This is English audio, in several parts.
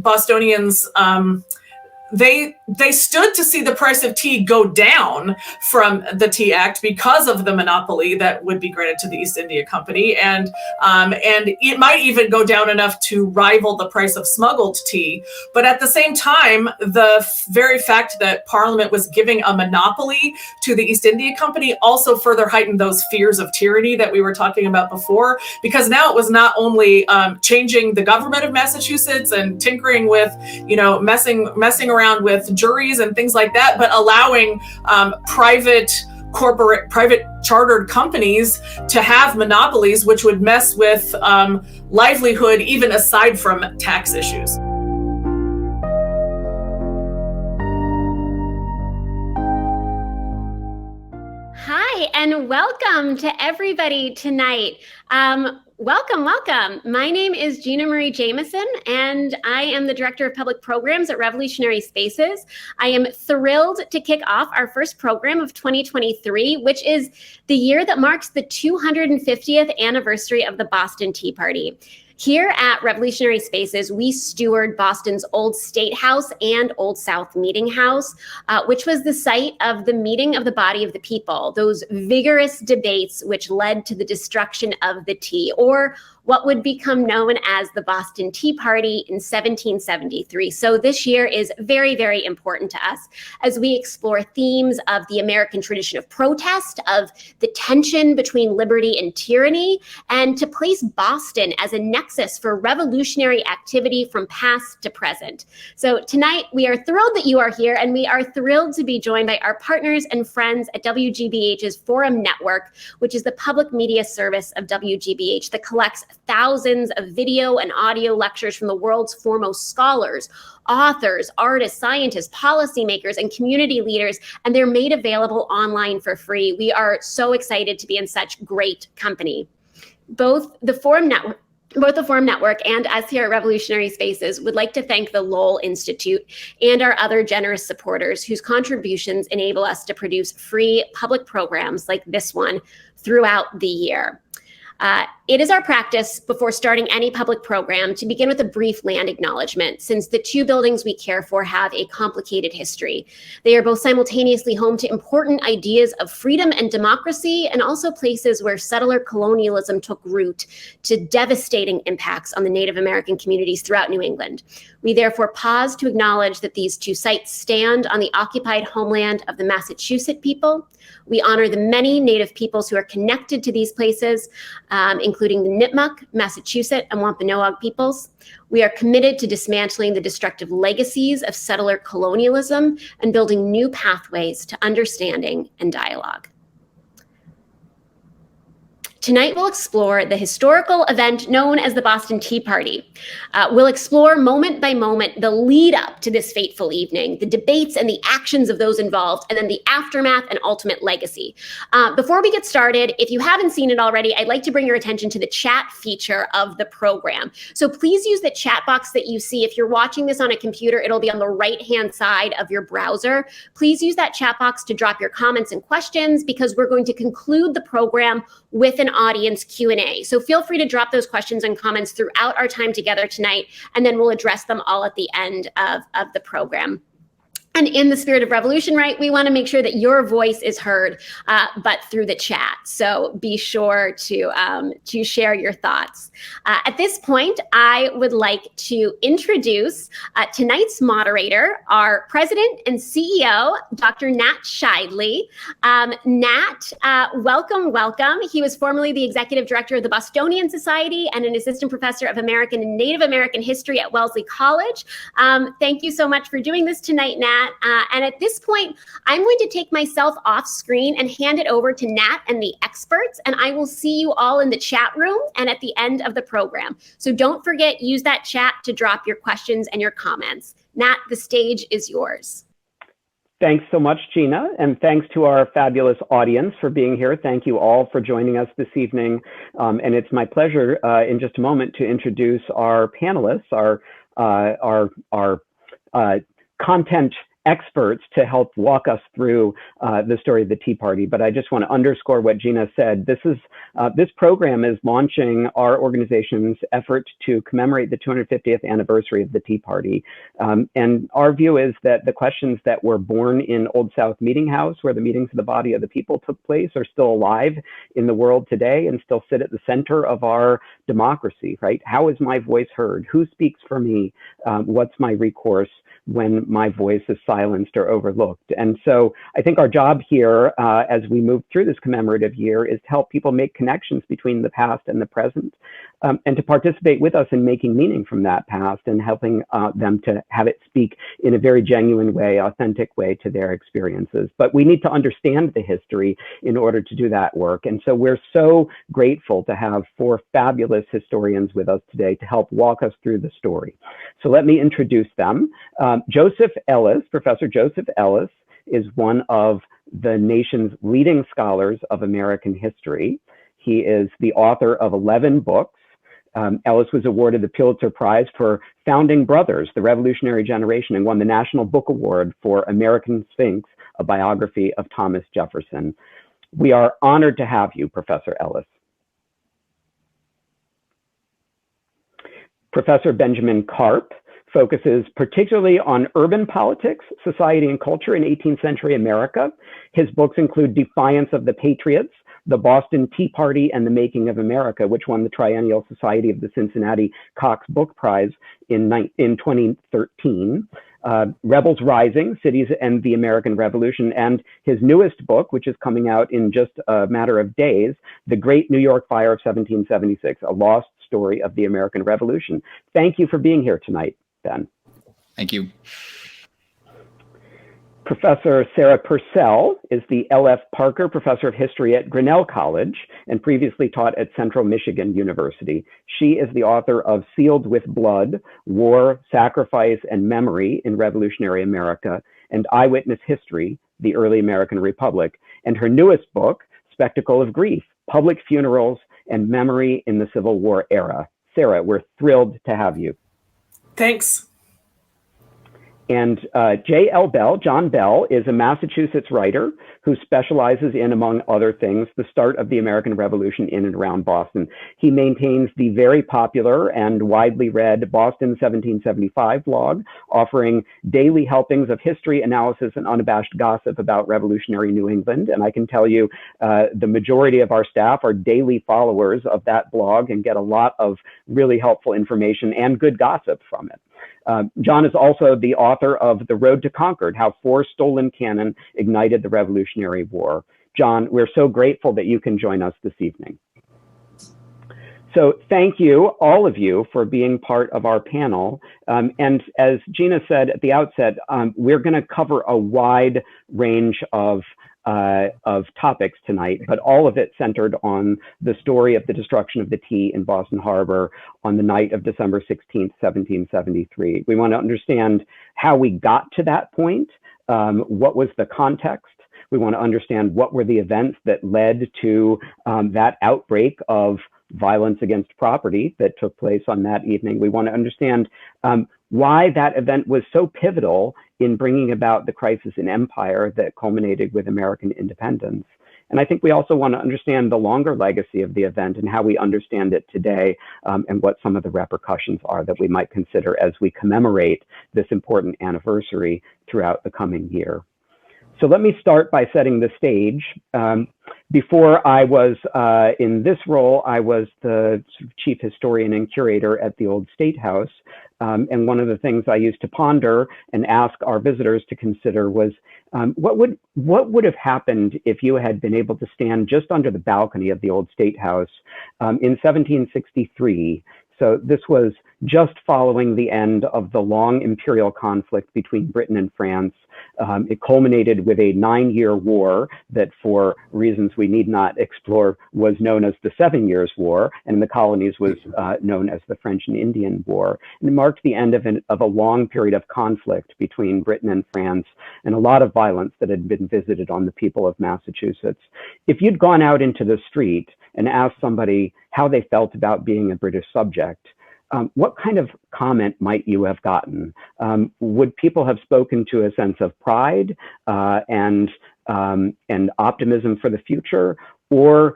Bostonians, they stood to see the price of tea go down from the Tea Act because of the monopoly that would be granted to the East India Company, and it might even go down enough to rival the price of smuggled tea. But at the same time, the very fact that Parliament was giving a monopoly to the East India Company also further heightened those fears of tyranny that we were talking about before, because now it was not only changing the government of Massachusetts and tinkering with, messing around with juries and things like that, but allowing private chartered companies to have monopolies, which would mess with livelihood, even aside from tax issues. Hi, and welcome to everybody tonight. Welcome. My name is Gina Marie Jameson, and I am the Director of Public Programs at Revolutionary Spaces. I am thrilled to kick off our first program of 2023, which is the year that marks the 250th anniversary of the Boston Tea Party. Here at Revolutionary Spaces, we steward Boston's Old State House and Old South Meeting House, which was the site of the meeting of the body of the people, those vigorous debates which led to the destruction of the tea, or what would become known as the Boston Tea Party in 1773. So this year is very, very important to us as we explore themes of the American tradition of protest, of the tension between liberty and tyranny, and to place Boston as a nexus for revolutionary activity from past to present. So tonight we are thrilled that you are here, and we are thrilled to be joined by our partners and friends at WGBH's Forum Network, which is the public media service of WGBH that collects thousands of video and audio lectures from the world's foremost scholars, authors, artists, scientists, policymakers, and community leaders, and they're made available online for free. We are so excited to be in such great company. Both the Forum Network and us here at Revolutionary Spaces would like to thank the Lowell Institute and our other generous supporters whose contributions enable us to produce free public programs like this one throughout the year. It is our practice before starting any public program to begin with a brief land acknowledgement, since the two buildings we care for have a complicated history. They are both simultaneously home to important ideas of freedom and democracy, and also places where settler colonialism took root to devastating impacts on the Native American communities throughout New England. We therefore pause to acknowledge that these two sites stand on the occupied homeland of the Massachusetts people. We honor the many Native peoples who are connected to these places, including the Nipmuc, Massachusetts, and Wampanoag peoples. We are committed to dismantling the destructive legacies of settler colonialism and building new pathways to understanding and dialogue. Tonight, we'll explore the historical event known as the Boston Tea Party. We'll explore moment by moment the lead up to this fateful evening, the debates and the actions of those involved, and then the aftermath and ultimate legacy. Before we get started, if you haven't seen it already, I'd like to bring your attention to the chat feature of the program. So please use the chat box that you see. If you're watching this on a computer, it'll be on the right-hand side of your browser. Please use that chat box to drop your comments and questions, because we're going to conclude the program with an audience Q&A. So feel free to drop those questions and comments throughout our time together tonight, and then we'll address them all at the end of the program. And in the spirit of revolution, right, we want to make sure that your voice is heard, but through the chat. So be sure to share your thoughts. At this point, I would like to introduce tonight's moderator, our president and CEO, Dr. Nat Sheidley. Nat, welcome. He was formerly the executive director of the Bostonian Society and an assistant professor of American and Native American history at Wellesley College. Thank you so much for doing this tonight, Nat. And at this point, I'm going to take myself off screen and hand it over to Nat and the experts, and I will see you all in the chat room and at the end of the program. So don't forget, use that chat to drop your questions and your comments. Nat, the stage is yours. Thanks so much, Gina, and thanks to our fabulous audience for being here. Thank you all for joining us this evening. And it's my pleasure in just a moment to introduce our panelists, our content experts to help walk us through the story of the Tea Party. But I just want to underscore what Gina said. This program is launching our organization's effort to commemorate the 250th anniversary of the Tea Party. And our view is that the questions that were born in Old South Meeting House, where the meetings of the body of the people took place, are still alive in the world today and still sit at the center of our democracy, right? How is my voice heard? Who speaks for me? What's my recourse when my voice is silenced or overlooked? And so I think our job here as we move through this commemorative year is to help people make connections between the past and the present, and to participate with us in making meaning from that past and helping them to have it speak in a very genuine way, authentic way to their experiences. But we need to understand the history in order to do that work. And so we're so grateful to have 4 fabulous historians with us today to help walk us through the story. So let me introduce them. Joseph Ellis, Professor Joseph Ellis, is one of the nation's leading scholars of American history. He is the author of 11 books. Ellis was awarded the Pulitzer Prize for Founding Brothers, the Revolutionary Generation, and won the National Book Award for American Sphinx, a biography of Thomas Jefferson. We are honored to have you, Professor Ellis. Professor Benjamin Karp focuses particularly on urban politics, society, and culture in 18th century America. His books include Defiance of the Patriots, The Boston Tea Party, and The Making of America, which won the Triennial Society of the Cincinnati Cox Book Prize in 2013. Rebels Rising, Cities and the American Revolution, and his newest book, which is coming out in just a matter of days, The Great New York Fire of 1776, A Lost Story of the American Revolution. Thank you for being here tonight, Ben. Thank you. Professor Sarah Purcell is the L.F. Parker Professor of History at Grinnell College and previously taught at Central Michigan University. She is the author of Sealed with Blood, War, Sacrifice, and Memory in Revolutionary America, and Eyewitness History, The Early American Republic, and her newest book, Spectacle of Grief, Public Funerals and Memory in the Civil War Era. Sarah, we're thrilled to have you. Thanks. And John Bell, is a Massachusetts writer who specializes in, among other things, the start of the American Revolution in and around Boston. He maintains the very popular and widely read Boston 1775 blog, offering daily helpings of history, analysis, and unabashed gossip about revolutionary New England. And I can tell you the majority of our staff are daily followers of that blog and get a lot of really helpful information and good gossip from it. John is also the author of The Road to Concord, How 4 Stolen Cannon Ignited the Revolutionary War. John, we're so grateful that you can join us this evening. So thank you, all of you, for being part of our panel. And as Gina said at the outset, we're going to cover a wide range of topics tonight, but all of it centered on the story of the destruction of the tea in Boston Harbor on the night of December 16th, 1773. We want to understand how we got to that point, what was the context. We want to understand what were the events that led to that outbreak of violence against property that took place on that evening. We want to understand why that event was so pivotal in bringing about the crisis in empire that culminated with American independence. And I think we also want to understand the longer legacy of the event and how we understand it today, and what some of the repercussions are that we might consider as we commemorate this important anniversary throughout the coming year. So let me start by setting the stage. Before I was in this role, I was the chief historian and curator at the old State House. And one of the things I used to ponder and ask our visitors to consider was, what would have happened if you had been able to stand just under the balcony of the old State House in 1763? So this was just following the end of the long imperial conflict between Britain and France. It culminated with a 9-year war that, for reasons we need not explore, was known as the 7 Years' War, and in the colonies was known as the French and Indian War. And it marked the end of a long period of conflict between Britain and France, and a lot of violence that had been visited on the people of Massachusetts. If you'd gone out into the street and asked somebody how they felt about being a British subject, what kind of comment might you have gotten? Would people have spoken to a sense of pride and optimism for the future, or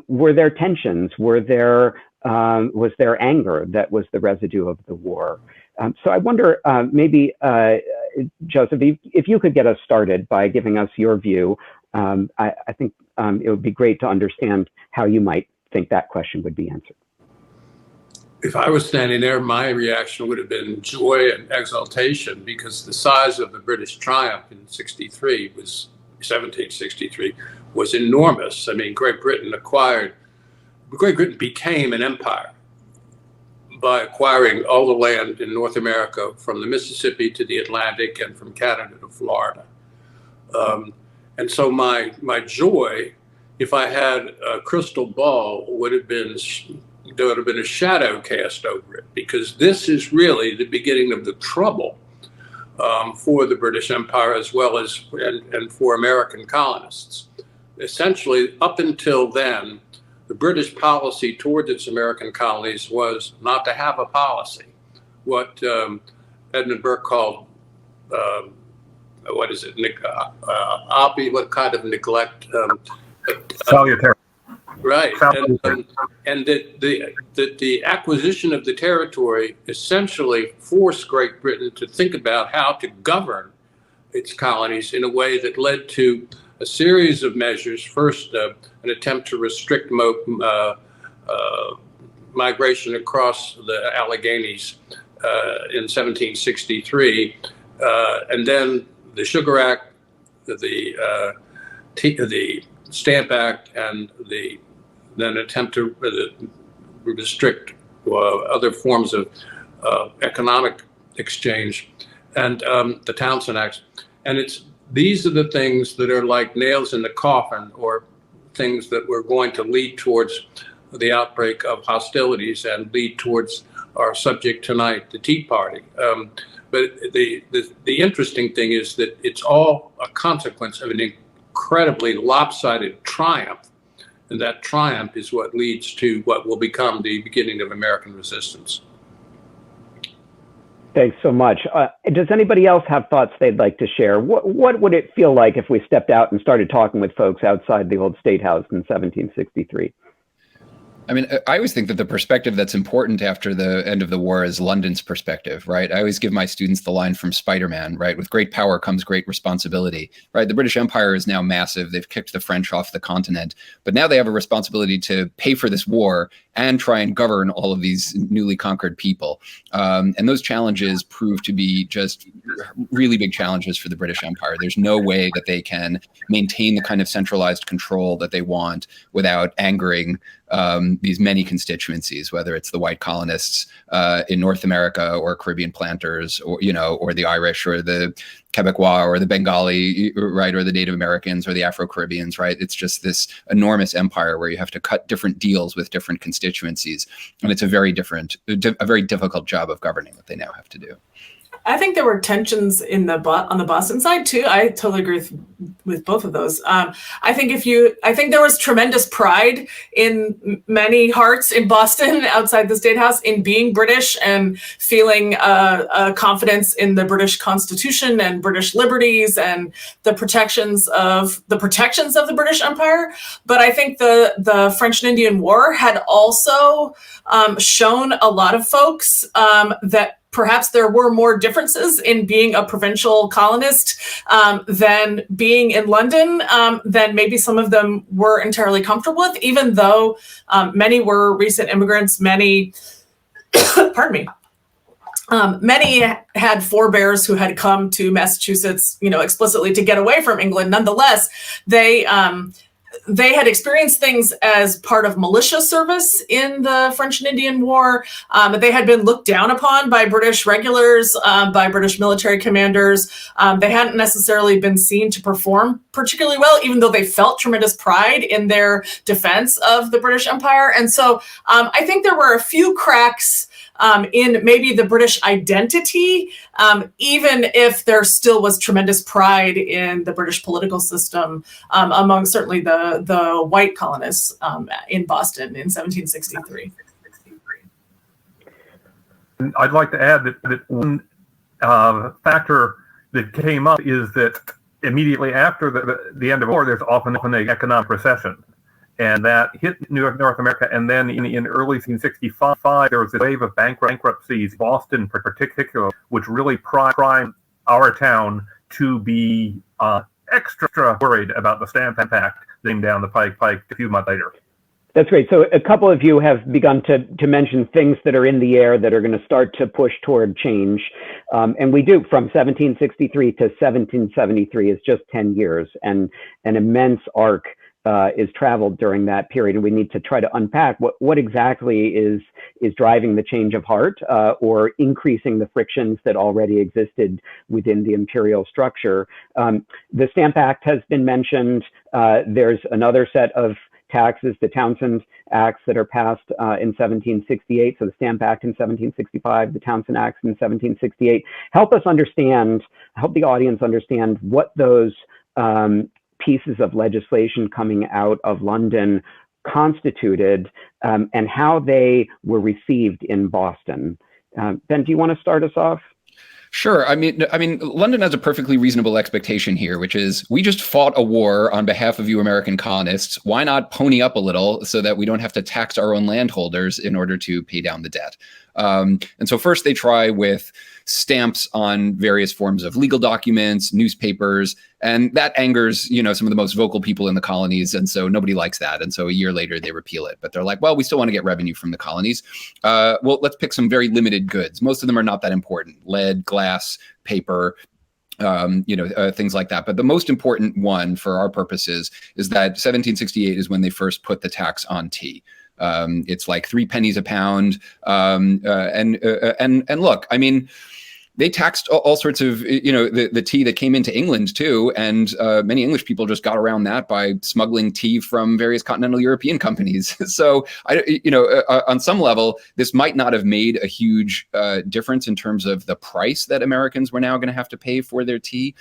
were there tensions? Was there anger that was the residue of the war? So I wonder, maybe, Joseph, if you could get us started by giving us your view. I think it would be great to understand how you might think that question would be answered. If I was standing there, my reaction would have been joy and exultation, because the size of the British triumph in 1763 was enormous. I mean, Great Britain became an empire by acquiring all the land in North America from the Mississippi to the Atlantic and from Canada to Florida. And so my joy, if I had a crystal ball, there would have been a shadow cast over it, because this is really the beginning of the trouble for the British Empire, as well as and for American colonists. Essentially, up until then, the British policy towards its American colonies was not to have a policy. What Edmund Burke called, what kind of neglect? Salutary. Right, and that the acquisition of the territory essentially forced Great Britain to think about how to govern its colonies in a way that led to a series of measures. First, an attempt to restrict migration across the Alleghenies in 1763, and then the Sugar Act, the Stamp Act, and then attempt to restrict other forms of economic exchange, and the Townshend Acts. And these are the things that are like nails in the coffin, or things that were going to lead towards the outbreak of hostilities and lead towards our subject tonight, the Tea Party. But the interesting thing is that it's all a consequence of an incredibly lopsided triumph. And that triumph is what leads to what will become the beginning of American resistance. Thanks so much. Does anybody else have thoughts they'd like to share? What would it feel like if we stepped out and started talking with folks outside the old State House in 1763? I mean, I always think that the perspective that's important after the end of the war is London's perspective, right? I always give my students the line from Spider-Man, right? With great power comes great responsibility, right? The British Empire is now massive. They've kicked the French off the continent, but now they have a responsibility to pay for this war and try and govern all of these newly conquered people. And those challenges prove to be just really big challenges for the British Empire. There's no way that they can maintain the kind of centralized control that they want without angering these many constituencies, whether it's the white colonists in North America, or Caribbean planters, or the Irish, or the Quebecois, or the Bengali, right, or the Native Americans, or the Afro-Caribbeans, right? It's just this enormous empire where you have to cut different deals with different constituencies, and it's a very difficult job of governing that they now have to do. I think there were tensions on the Boston side too. I totally agree with both of those. I think there was tremendous pride in many hearts in Boston, outside the State House, in being British and feeling a confidence in the British Constitution and British liberties and the protections of the British Empire. But I think the French and Indian War had also shown a lot of folks that perhaps there were more differences in being a provincial colonist than being in London, than maybe some of them were entirely comfortable with, even though many were recent immigrants, many, pardon me, many had forebears who had come to Massachusetts, explicitly to get away from England. Nonetheless, they had experienced things as part of militia service in the French and Indian War. They had been looked down upon by British regulars, by British military commanders. They hadn't necessarily been seen to perform particularly well, even though they felt tremendous pride in their defense of the British Empire. And so I think there were a few cracks in maybe the British identity, even if there still was tremendous pride in the British political system among certainly the white colonists in Boston in 1763. I'd like to add that one factor that came up is that immediately after the end of the war, there's often an economic recession. And that hit North America. And then in early 1965, there was a wave of bankruptcies, Boston in particular, which really primed our town to be extra worried about the Stamp Act that came down the pike a few months later. That's great. So a couple of you have begun to mention things that are in the air that are going to start to push toward change. And we do, from 1763 to 1773 is just 10 years, and an immense arc is traveled during that period, and we need to try to unpack what exactly is driving the change of heart or increasing the frictions that already existed within the imperial structure. The Stamp Act has been mentioned. There's another set of taxes, the Townshend Acts that are passed in 1768. So the Stamp Act in 1765, the Townshend Acts in 1768. Help the audience understand what those pieces of legislation coming out of London constituted and how they were received in Boston. Ben, do you want to start us off? Sure. I mean, London has a perfectly reasonable expectation here, which is we just fought a war on behalf of you American colonists. Why not pony up a little so that we don't have to tax our own landholders in order to pay down the debt? And so first they try with stamps on various forms of legal documents, newspapers, and that angers, some of the most vocal people in the colonies. And so nobody likes that. And so a year later they repeal it, but they're like, well, we still want to get revenue from the colonies. Well, let's pick some very limited goods. Most of them are not that important: lead, glass, paper, things like that. But the most important one for our purposes is that 1768 is when they first put the tax on tea. It's like 3 pennies a pound. And look, I mean, they taxed all sorts of, the tea that came into England too. And many English people just got around that by smuggling tea from various continental European companies. So, on some level, this might not have made a huge difference in terms of the price that Americans were now going to have to pay for their tea.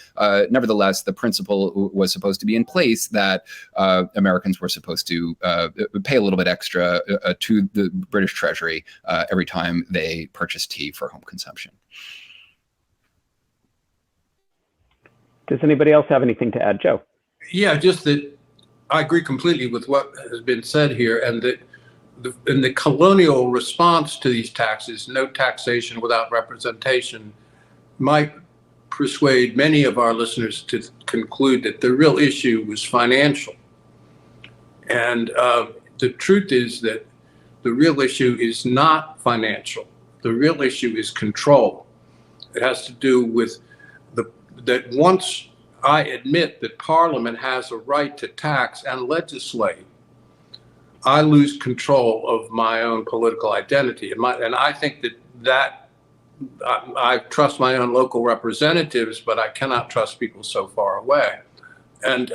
Nevertheless, the principle was supposed to be in place that Americans were supposed to pay a little bit extra to the British Treasury every time they purchased tea for home consumption. Does anybody else have anything to add? Joe? Yeah, just that I agree completely with what has been said here, and that in the colonial response to these taxes, no taxation without representation, might persuade many of our listeners to conclude that the real issue was financial. And the truth is that the real issue is not financial. The real issue is control. It has to do with that once I admit that Parliament has a right to tax and legislate, I lose control of my own political identity. And I think that I trust my own local representatives, but I cannot trust people so far away. And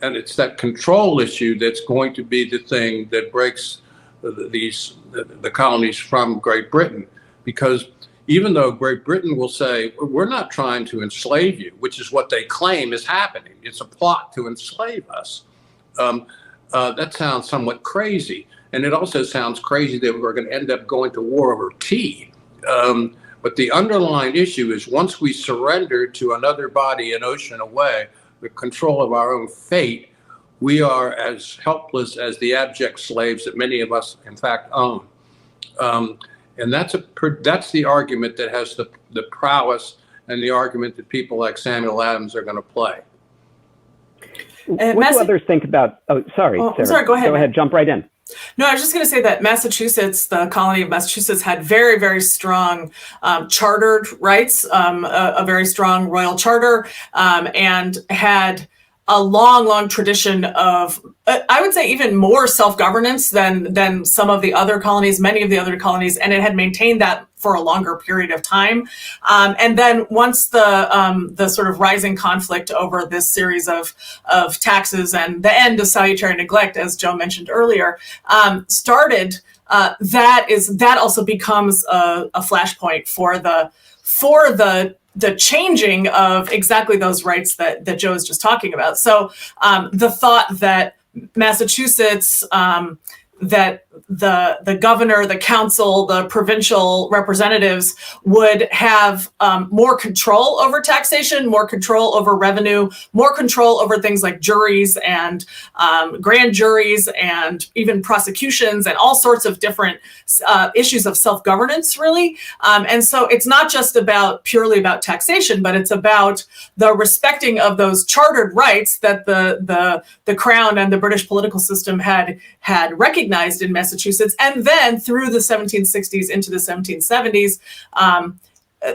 it's that control issue that's going to be the thing that breaks the colonies from Great Britain, because even though Great Britain will say, we're not trying to enslave you, which is what they claim is happening. It's a plot to enslave us. That sounds somewhat crazy. And it also sounds crazy that we're going to end up going to war over tea. But the underlying issue is once we surrender to another body an ocean away, the control of our own fate, we are as helpless as the abject slaves that many of us, in fact, own. And that's the argument that has the prowess and the argument that people like Samuel Adams are going to play. What do others think about? Oh, sorry, Sarah. Sorry, go ahead. Go ahead, jump right in. No, I was just going to say that Massachusetts, the colony of Massachusetts, had very, very strong chartered rights, a very strong royal charter, and had a long, long tradition of, I would say, even more self-governance than some of the other colonies, many of the other colonies, and it had maintained that for a longer period of time. And then once the sort of rising conflict over this series of taxes and the end of salutary neglect, as Joe mentioned earlier, started, that also becomes a flashpoint for the changing of exactly those rights that Joe is just talking about. So the thought that Massachusetts, that the governor, the council, the provincial representatives would have more control over taxation, more control over revenue, more control over things like juries and grand juries and even prosecutions and all sorts of different issues of self-governance, really. And so it's not just purely about taxation, but it's about the respecting of those chartered rights that the Crown and the British political system had recognized in Massachusetts, and then through the 1760s into the 1770s,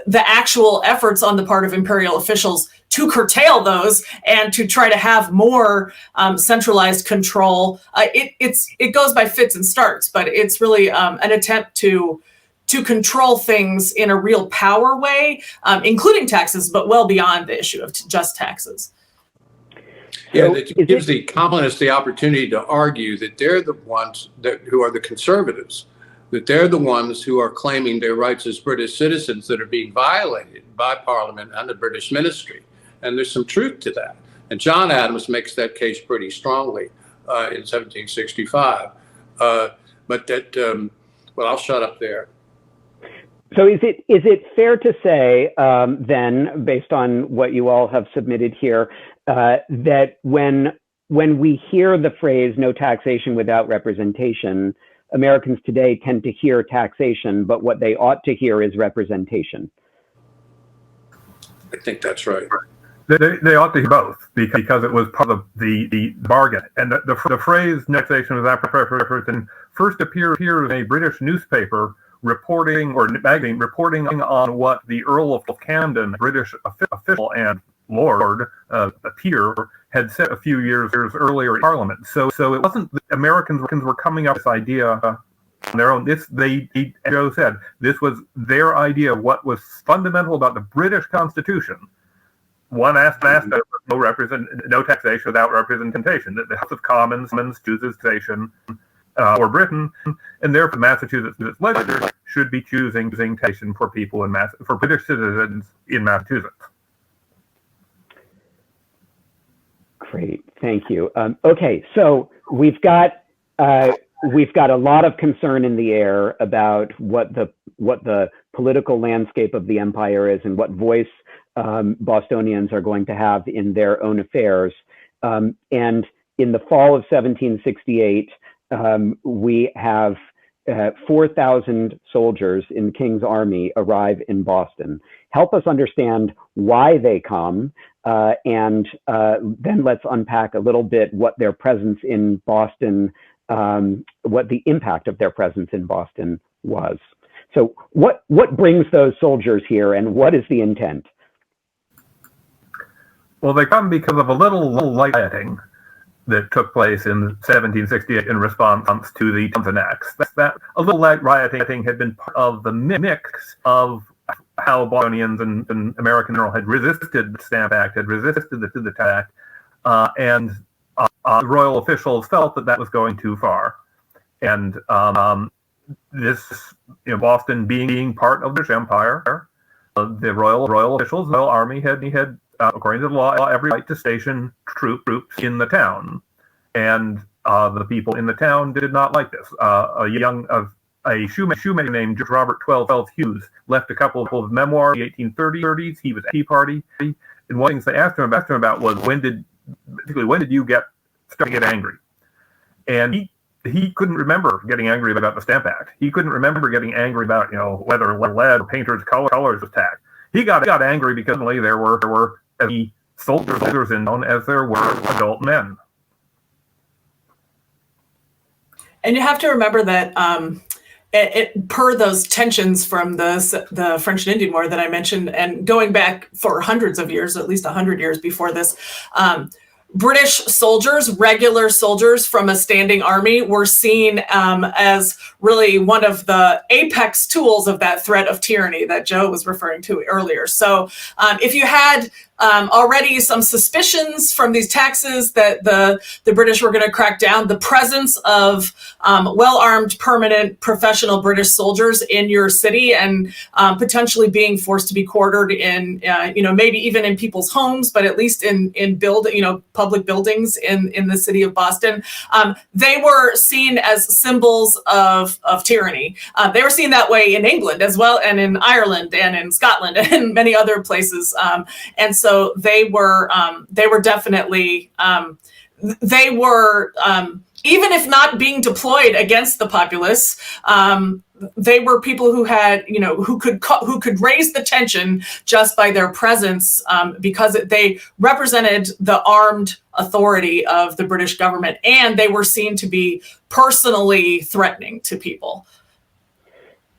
the actual efforts on the part of imperial officials to curtail those and to try to have more centralized control. It goes by fits and starts, but it's really an attempt to control things in a real power way, including taxes, but well beyond the issue of just taxes. Yeah, it gives the colonists the opportunity to argue that they're the ones who are the conservatives, that they're the ones who are claiming their rights as British citizens that are being violated by Parliament and the British ministry. And there's some truth to that. And John Adams makes that case pretty strongly in 1765. But that, well, I'll shut up there. So is it fair to say then, based on what you all have submitted here, that when we hear the phrase "no taxation without representation," Americans today tend to hear taxation, but what they ought to hear is representation? I think that's right. They ought to hear both because it was part of the bargain. And the phrase "taxation without representation" first appears in a British newspaper reporting on what the Earl of Camden, British official and lord, a peer, had said a few years earlier in Parliament. So it wasn't that Americans were coming up with this idea on their own. Joe said, this was their idea of what was fundamental about the British Constitution. One aspect of no taxation without representation, that the House of Commons chooses taxation or Britain, and therefore Massachusetts legislature should be choosing taxation for people for British citizens in Massachusetts. Great, thank you. Okay, so we've got a lot of concern in the air about what the political landscape of the empire is and what voice Bostonians are going to have in their own affairs. And in the fall of 1768, we have 4,000 soldiers in the King's Army arrive in Boston. Help us understand why they come, and then let's unpack a little bit what their presence in Boston, what the impact of their presence in Boston was. So what brings those soldiers here, and what is the intent? Well, they come because of a little rioting that took place in 1768 in response to the Townshend Acts. That a little rioting had been part of the mix of how Bostonians and American general had resisted the Stamp Act, had resisted the Tax Act, and the royal officials felt that was going too far. And Boston being part of the British Empire, the royal officials, the royal army had according to the law, every right to station troops in the town, and the people in the town did not like this. A shoemaker named Robert 12 Hughes left a couple of memoirs in the 1830s. He was at the Tea Party, and one of the things they asked him about was when did you start to get angry? And he couldn't remember getting angry about the Stamp Act. He couldn't remember getting angry about whether lead or painters' colors was taxed. He got angry because suddenly there were as many soldiers in town as there were adult men. And you have to remember that per those tensions from the French and Indian War that I mentioned, and going back for hundreds of years, at least 100 years before this, British soldiers, regular soldiers from a standing army, were seen as really one of the apex tools of that threat of tyranny that Joe was referring to earlier. So if you had already some suspicions from these taxes that the British were going to crack down. The presence of well-armed, permanent, professional British soldiers in your city, and potentially being forced to be quartered in, maybe even in people's homes, but at least in public buildings in the city of Boston. They were seen as symbols of tyranny. They were seen that way in England as well, and in Ireland, and in Scotland, and many other places. And so they were definitely even if not being deployed against the populace, they were people who had, who could raise the tension just by their presence, because they represented the armed authority of the British government, and they were seen to be personally threatening to people.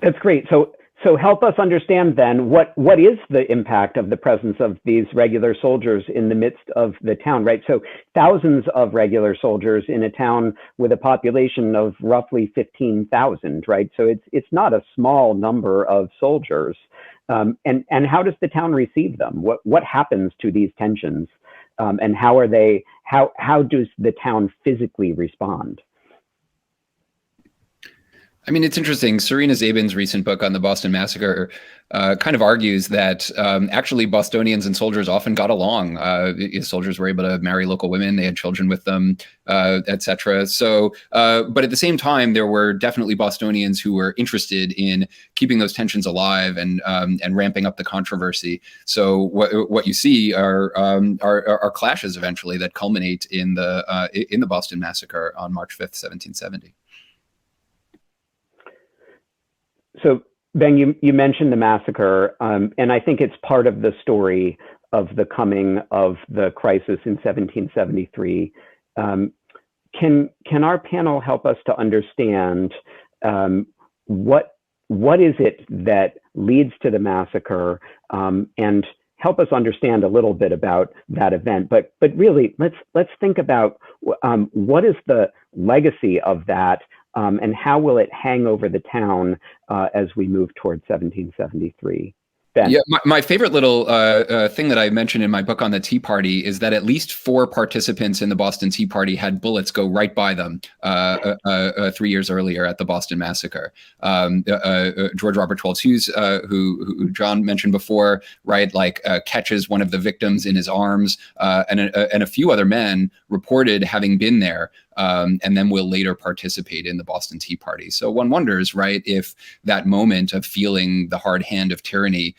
That's great. So help us understand then what is the impact of the presence of these regular soldiers in the midst of the town, right? So thousands of regular soldiers in a town with a population of roughly 15,000, right? So it's not a small number of soldiers. And how does the town receive them? What happens to these tensions? And how does the town physically respond? I mean, it's interesting. Serena Zabin's recent book on the Boston Massacre kind of argues that actually Bostonians and soldiers often got along. Soldiers were able to marry local women, they had children with them, etc. So, but at the same time, there were definitely Bostonians who were interested in keeping those tensions alive and ramping up the controversy. So, what you see are clashes eventually that culminate in the Boston Massacre on March 5th, 1770. So, Ben, you mentioned the massacre, and I think it's part of the story of the coming of the crisis in 1773. Can our panel help us to understand what is it that leads to the massacre, and help us understand a little bit about that event? But really, let's think about what is the legacy of that. And how will it hang over the town as we move towards 1773? Ben. Yeah, my favorite little thing that I mentioned in my book on the Tea Party is that at least 4 participants in the Boston Tea Party had bullets go right by them 3 years earlier at the Boston Massacre. George Robert Twelves Hughes, who John mentioned before, right, catches one of the victims in his arms, and a few other men reported having been there. And then will later participate in the Boston Tea Party. So one wonders, right, if that moment of feeling the hard hand of tyranny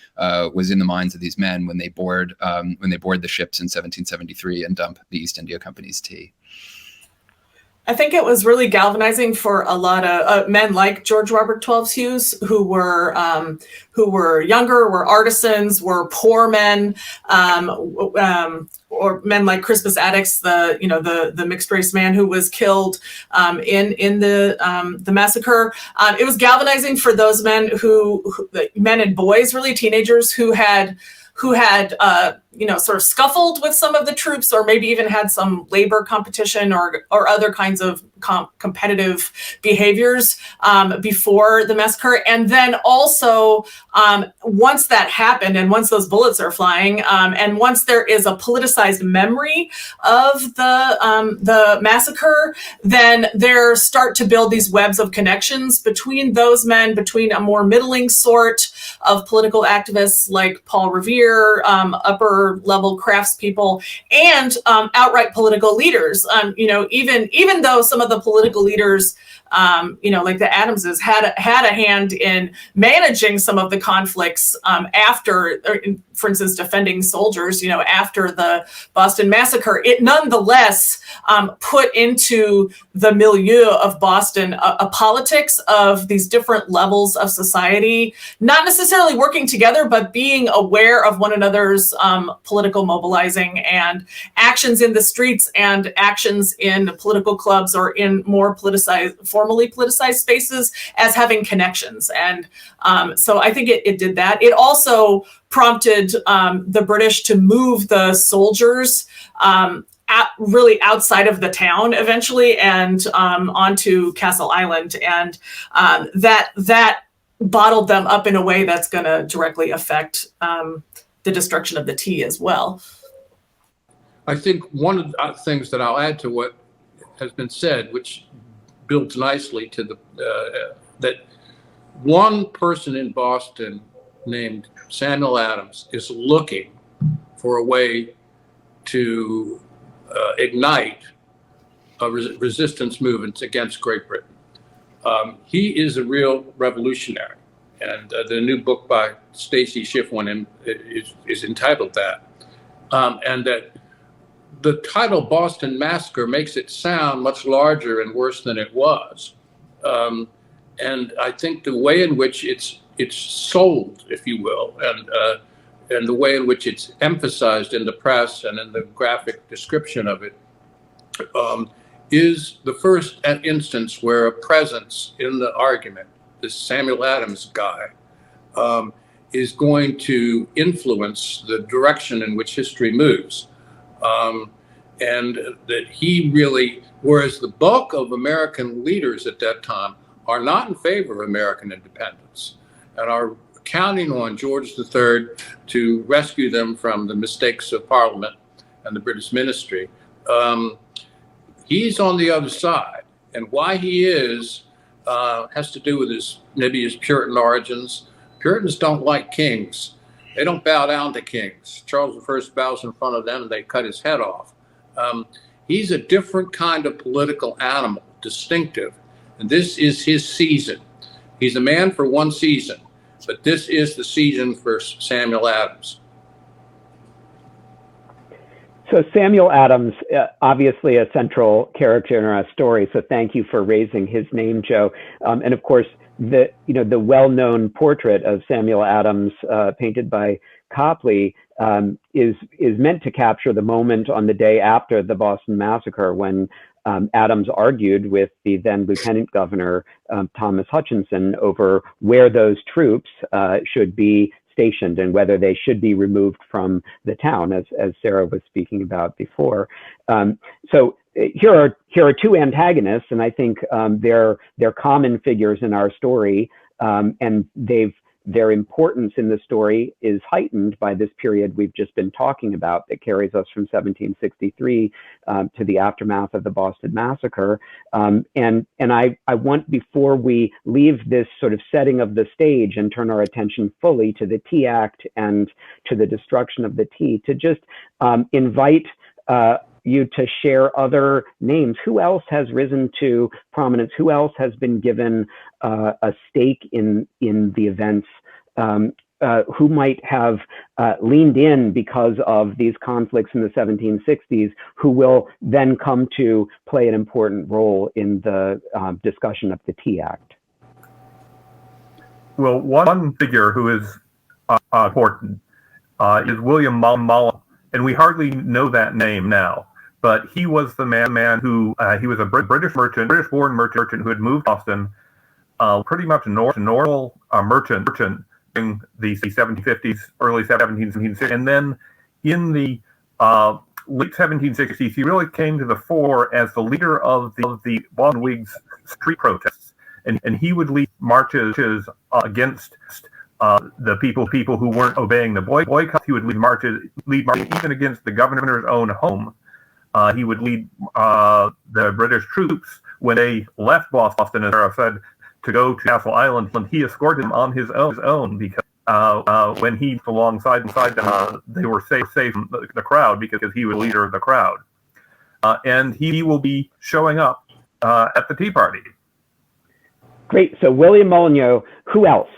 was in the minds of these men when they board the ships in 1773 and dump the East India Company's tea. I think it was really galvanizing for a lot of men like George Robert Twelves Hughes, who were younger, were artisans, were poor men, or men like Crispus Attucks, the mixed race man who was killed in the massacre. It was galvanizing for those men men and boys, really teenagers, who had sort of scuffled with some of the troops, or maybe even had some labor competition or other kinds of competitive behaviors before the massacre. And then also, once that happened, and once those bullets are flying, and once there is a politicized memory of the massacre, then there start to build these webs of connections between those men, between a more middling sort of political activists like Paul Revere, upper level craftspeople, and outright political leaders. Even though some of the political leaders, like the Adamses, had a hand in managing some of the conflicts after, for instance, defending soldiers, after the Boston Massacre, it nonetheless put into the milieu of Boston a politics of these different levels of society, not necessarily working together, but being aware of one another's political mobilizing and actions in the streets and actions in political clubs or in more formally politicized spaces as having connections. And so I think it did that. It also prompted the British to move the soldiers really outside of the town eventually, and onto Castle Island. And that bottled them up in a way that's going to directly affect the destruction of the tea as well. I think one of the things that I'll add to what has been said, which builds nicely to the that one person in Boston named Samuel Adams is looking for a way to ignite a resistance movement against Great Britain. He is a real revolutionary, and the new book by Stacy Schiff is entitled that. And that the title Boston Massacre makes it sound much larger and worse than it was. And I think the way in which it's sold, if you will, and the way in which it's emphasized in the press and in the graphic description of it, is the first instance where a presence in the argument, this Samuel Adams guy, is going to influence the direction in which history moves. And that he really, whereas the bulk of American leaders at that time are not in favor of American independence and are counting on George III to rescue them from the mistakes of Parliament and the British ministry, he's on the other side. And why he is has to do with maybe his Puritan origins. Puritans don't like kings. They don't bow down to kings. Charles I bows in front of them and they cut his head off. He's a different kind of political animal, distinctive. And this is his season. He's a man for one season, but this is the season for Samuel Adams. So Samuel Adams, obviously a central character in our story. So thank you for raising his name, Joe. And of course, the well-known portrait of Samuel Adams, painted by Copley, is meant to capture the moment on the day after the Boston Massacre when Adams argued with the then Lieutenant Governor Thomas Hutchinson over where those troops should be stationed and whether they should be removed from the town, as Sarah was speaking about before. So here are two antagonists, and I think they're common figures in our story, and their importance in the story is heightened by this period we've just been talking about that carries us from 1763 to the aftermath of the Boston Massacre. And I want, before we leave this sort of setting of the stage and turn our attention fully to the Tea Act and to the destruction of the tea, to just invite you to share other names. Who else has risen to prominence? Who else has been given a stake in the events? Who might have leaned in because of these conflicts in the 1760s, who will then come to play an important role in the discussion of the Tea Act? Well, one figure who is important is William Mullen, and we hardly know that name now. But he was the man who, he was a British-born merchant who had moved to Boston, pretty much a normal merchant in the 1750s, early 1760s. And then in the late 1760s, he really came to the fore as the leader of the Boston Whigs street protests. And he would lead marches against the people who weren't obeying the boycott. He would lead marches even against the governor's own home. He would lead the British troops when they left Boston, as Sarah said, to go to Castle Island. And he escorted them on his own because when he was alongside them, they were safe from the crowd because he was the leader of the crowd. And he will be showing up at the Tea Party. Great. So William Molyneux, who else?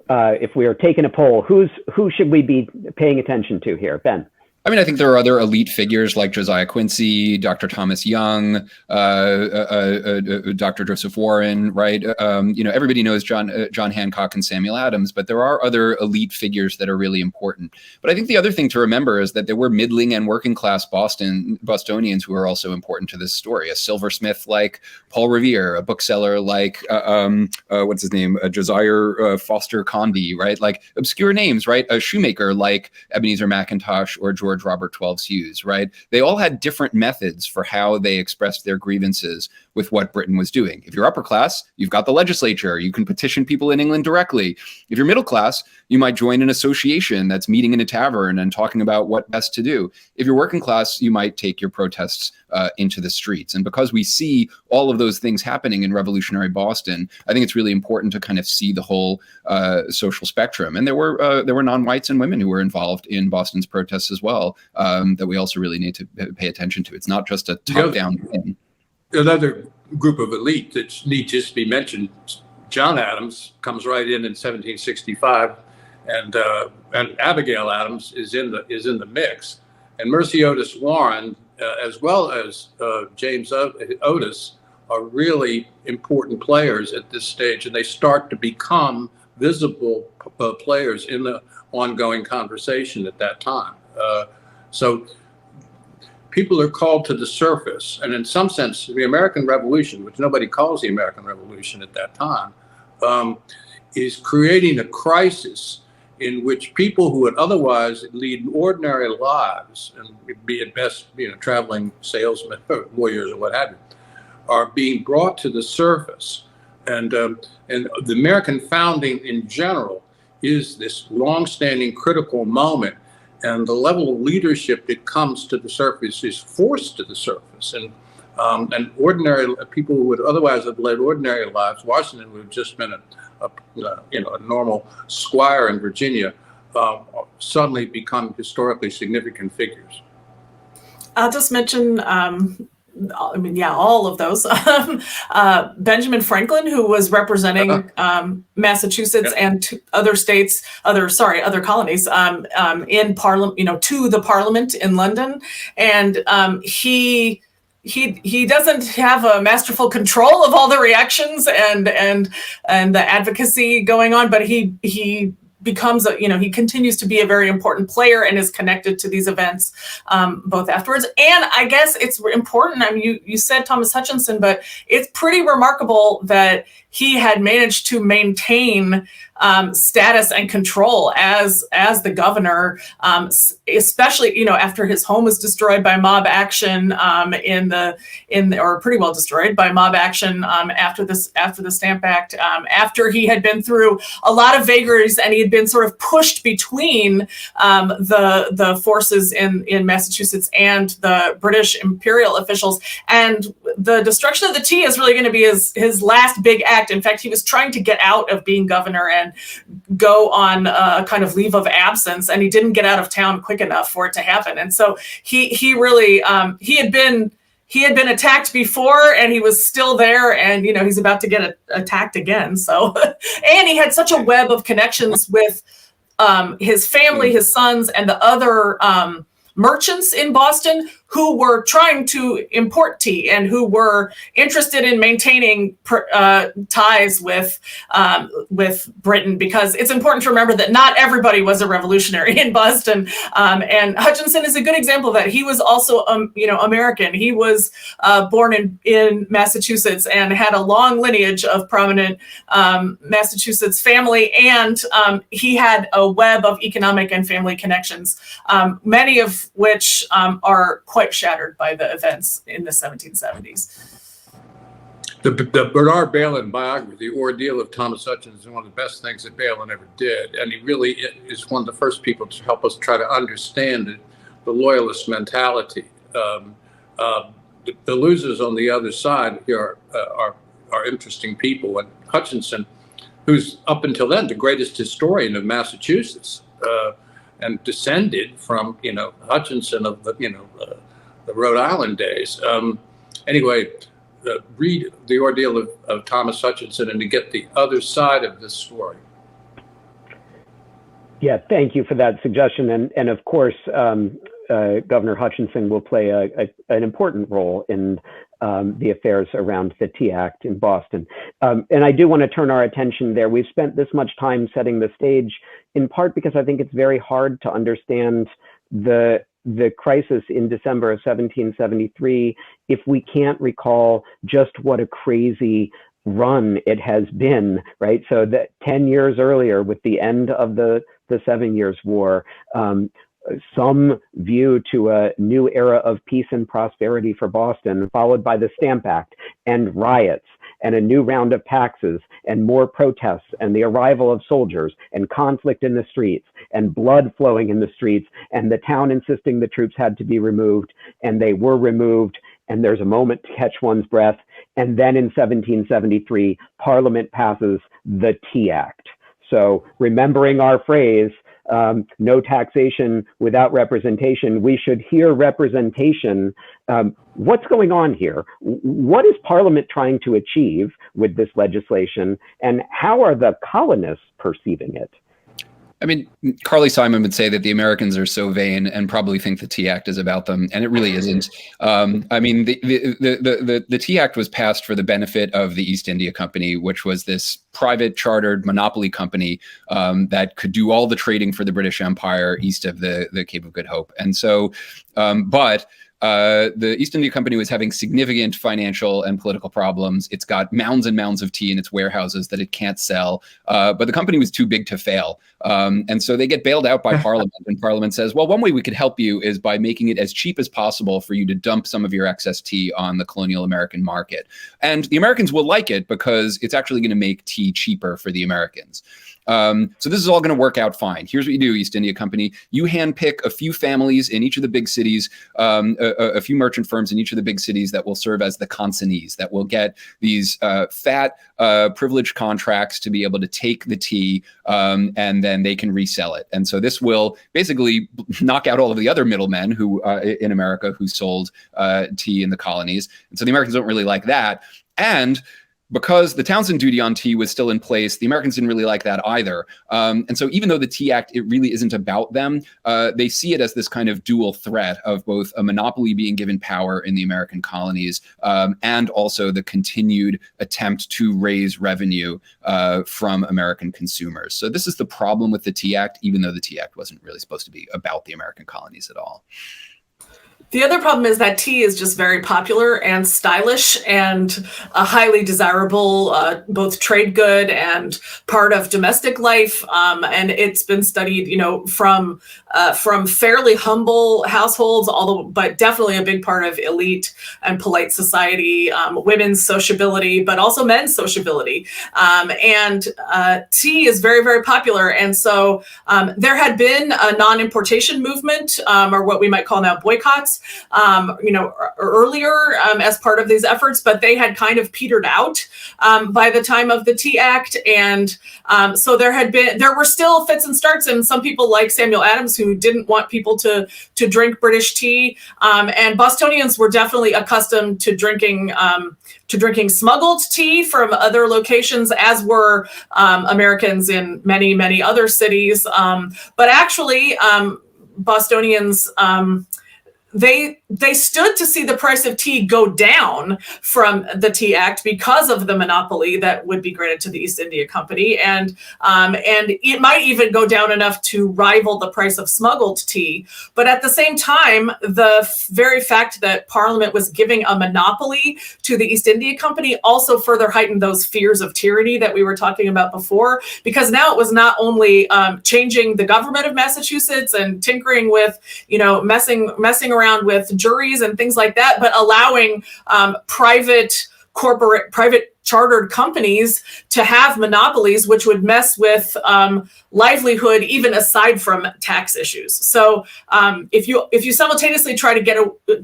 If we are taking a poll, who should we be paying attention to here? Ben? I mean, I think there are other elite figures like Josiah Quincy, Dr. Thomas Young, Dr. Joseph Warren, right? Everybody knows John Hancock and Samuel Adams, but there are other elite figures that are really important. But I think the other thing to remember is that there were middling and working class Bostonians who are also important to this story. A silversmith like Paul Revere, a bookseller like, what's his name? Josiah Foster Condy, right? Like obscure names, right? A shoemaker like Ebenezer Mackintosh or George Robert Twelves Hughes, right? They all had different methods for how they expressed their grievances with what Britain was doing. If you're upper class, you've got the legislature. You can petition people in England directly. If you're middle class, you might join an association that's meeting in a tavern and talking about what best to do. If you're working class, you might take your protests into the streets. And because we see all of those things happening in revolutionary Boston, I think it's really important to kind of see the whole social spectrum. And there were non-whites and women who were involved in Boston's protests as well, that we also really need to pay attention to. It's not just a top-down thing. Another group of elite that needs just to be mentioned, John Adams comes right in 1765, and Abigail Adams is in the mix, and Mercy Otis Warren, as well as James Otis, are really important players at this stage, and they start to become visible players in the ongoing conversation at that time. So people are called to the surface, and in some sense, the American Revolution, which nobody calls the American Revolution at that time, is creating a crisis in which people who would otherwise lead ordinary lives and be at best, traveling salesmen or warriors or what have you, are being brought to the surface. And the American founding in general is this long-standing critical moment, and the level of leadership that comes to the surface is forced to the surface. And ordinary people who would otherwise have led ordinary lives, Washington would have just been a normal squire in Virginia, suddenly become historically significant figures. I'll just mention, all of those. Benjamin Franklin, who was representing Massachusetts and other states, other colonies in Parliament, to the Parliament in London, and he doesn't have a masterful control of all the reactions and the advocacy going on, but he becomes he continues to be a very important player and is connected to these events both afterwards. And I guess it's important, you said Thomas Hutchinson, but it's pretty remarkable that he had managed to maintain status and control as the governor, especially after his home was destroyed by mob action or pretty well destroyed by mob action after the Stamp Act, after he had been through a lot of vagaries and he had been sort of pushed between the forces in Massachusetts and the British imperial officials, and the destruction of the tea is really going to be his last big act. In fact, he was trying to get out of being governor and go on a kind of leave of absence, and he didn't get out of town quick enough for it to happen. And so he really he had been attacked before, and he was still there, and he's about to get attacked again. So and he had such a web of connections with his family, his sons, and the other merchants in Boston who were trying to import tea and who were interested in maintaining ties with Britain, because it's important to remember that not everybody was a revolutionary in Boston. And Hutchinson is a good example of that. He was also, American. He was born in Massachusetts and had a long lineage of prominent Massachusetts family, and he had a web of economic and family connections, many of which are quite shattered by the events in the 1770s. The Bernard Bailyn biography, The Ordeal of Thomas Hutchinson, is one of the best things that Bailyn ever did. And he really is one of the first people to help us try to understand the loyalist mentality. The losers on the other side here are interesting people. And Hutchinson, who's up until then the greatest historian of Massachusetts, and descended from, Hutchinson of the Rhode Island days. Anyway, read The Ordeal of Thomas Hutchinson and to get the other side of this story. Yeah, thank you for that suggestion. And of course, Governor Hutchinson will play an important role in the affairs around the Tea Act in Boston. And I do want to turn our attention there. We've spent this much time setting the stage, in part because I think it's very hard to understand the crisis in December of 1773 if we can't recall just what a crazy run it has been, right? So that 10 years earlier, with the end of the 7 Years' War, some view to a new era of peace and prosperity for Boston, followed by the Stamp Act. and riots and a new round of taxes and more protests and the arrival of soldiers and conflict in the streets and blood flowing in the streets and the town insisting the troops had to be removed, and they were removed, and there's a moment to catch one's breath. And then in 1773, Parliament passes the Tea Act. So remembering our phrase, no taxation without representation, we should hear representation. What's going on here? What is Parliament trying to achieve with this legislation, and how are the colonists perceiving it? I mean, Carly Simon would say that the Americans are so vain and probably think the Tea Act is about them, and it really isn't. I mean, the Tea Act was passed for the benefit of the East India Company, which was this private chartered monopoly company that could do all the trading for the British Empire east of the Cape of Good Hope. And so, the East India Company was having significant financial and political problems. It's got mounds and mounds of tea in its warehouses that it can't sell, but the company was too big to fail. And so they get bailed out by Parliament, and Parliament says, well, one way we could help you is by making it as cheap as possible for you to dump some of your excess tea on the colonial American market. And the Americans will like it because it's actually going to make tea cheaper for the Americans. So this is all going to work out fine. Here's what you do, East India Company. You handpick a few families in each of the big cities, a few merchant firms in each of the big cities that will serve as the consignees, that will get these fat, privileged contracts to be able to take the tea, and then they can resell it. And so this will basically knock out all of the other middlemen who in America who sold tea in the colonies. And so the Americans don't really like that. And because the Townsend duty on tea was still in place, the Americans didn't really like that either. And so even though the Tea Act, it really isn't about them, they see it as this kind of dual threat of both a monopoly being given power in the American colonies and also the continued attempt to raise revenue from American consumers. So this is the problem with the Tea Act, even though the Tea Act wasn't really supposed to be about the American colonies at all. The other problem is that tea is just very popular and stylish and a highly desirable, both trade good and part of domestic life. And it's been studied, from fairly humble households, but definitely a big part of elite and polite society, women's sociability, but also men's sociability. And tea is very, very popular. And so there had been a non-importation movement, or what we might call now boycotts, earlier as part of these efforts, but they had kind of petered out by the time of the Tea Act. And so there were still fits and starts, and some people like Samuel Adams who didn't want people to drink British tea. And Bostonians were definitely accustomed to drinking smuggled tea from other locations, as were Americans in many, many other cities. But actually, Bostonians, they stood to see the price of tea go down from the Tea Act because of the monopoly that would be granted to the East India Company, and it might even go down enough to rival the price of smuggled tea. But at the same time, the very fact that Parliament was giving a monopoly to the East India Company also further heightened those fears of tyranny that we were talking about before, because now it was not only changing the government of Massachusetts and tinkering with, messing around with juries and things like that, but allowing private chartered companies to have monopolies, which would mess with livelihood, even aside from tax issues. So if you simultaneously try to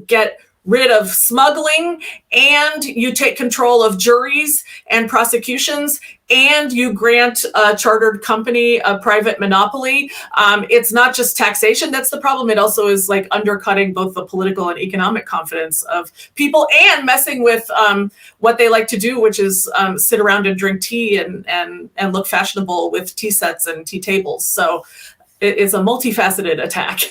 get rid of smuggling, and you take control of juries and prosecutions, and you grant a chartered company a private monopoly, it's not just taxation that's the problem. It also is like undercutting both the political and economic confidence of people, and messing with what they like to do, which is sit around and drink tea and look fashionable with tea sets and tea tables. So it is a multifaceted attack,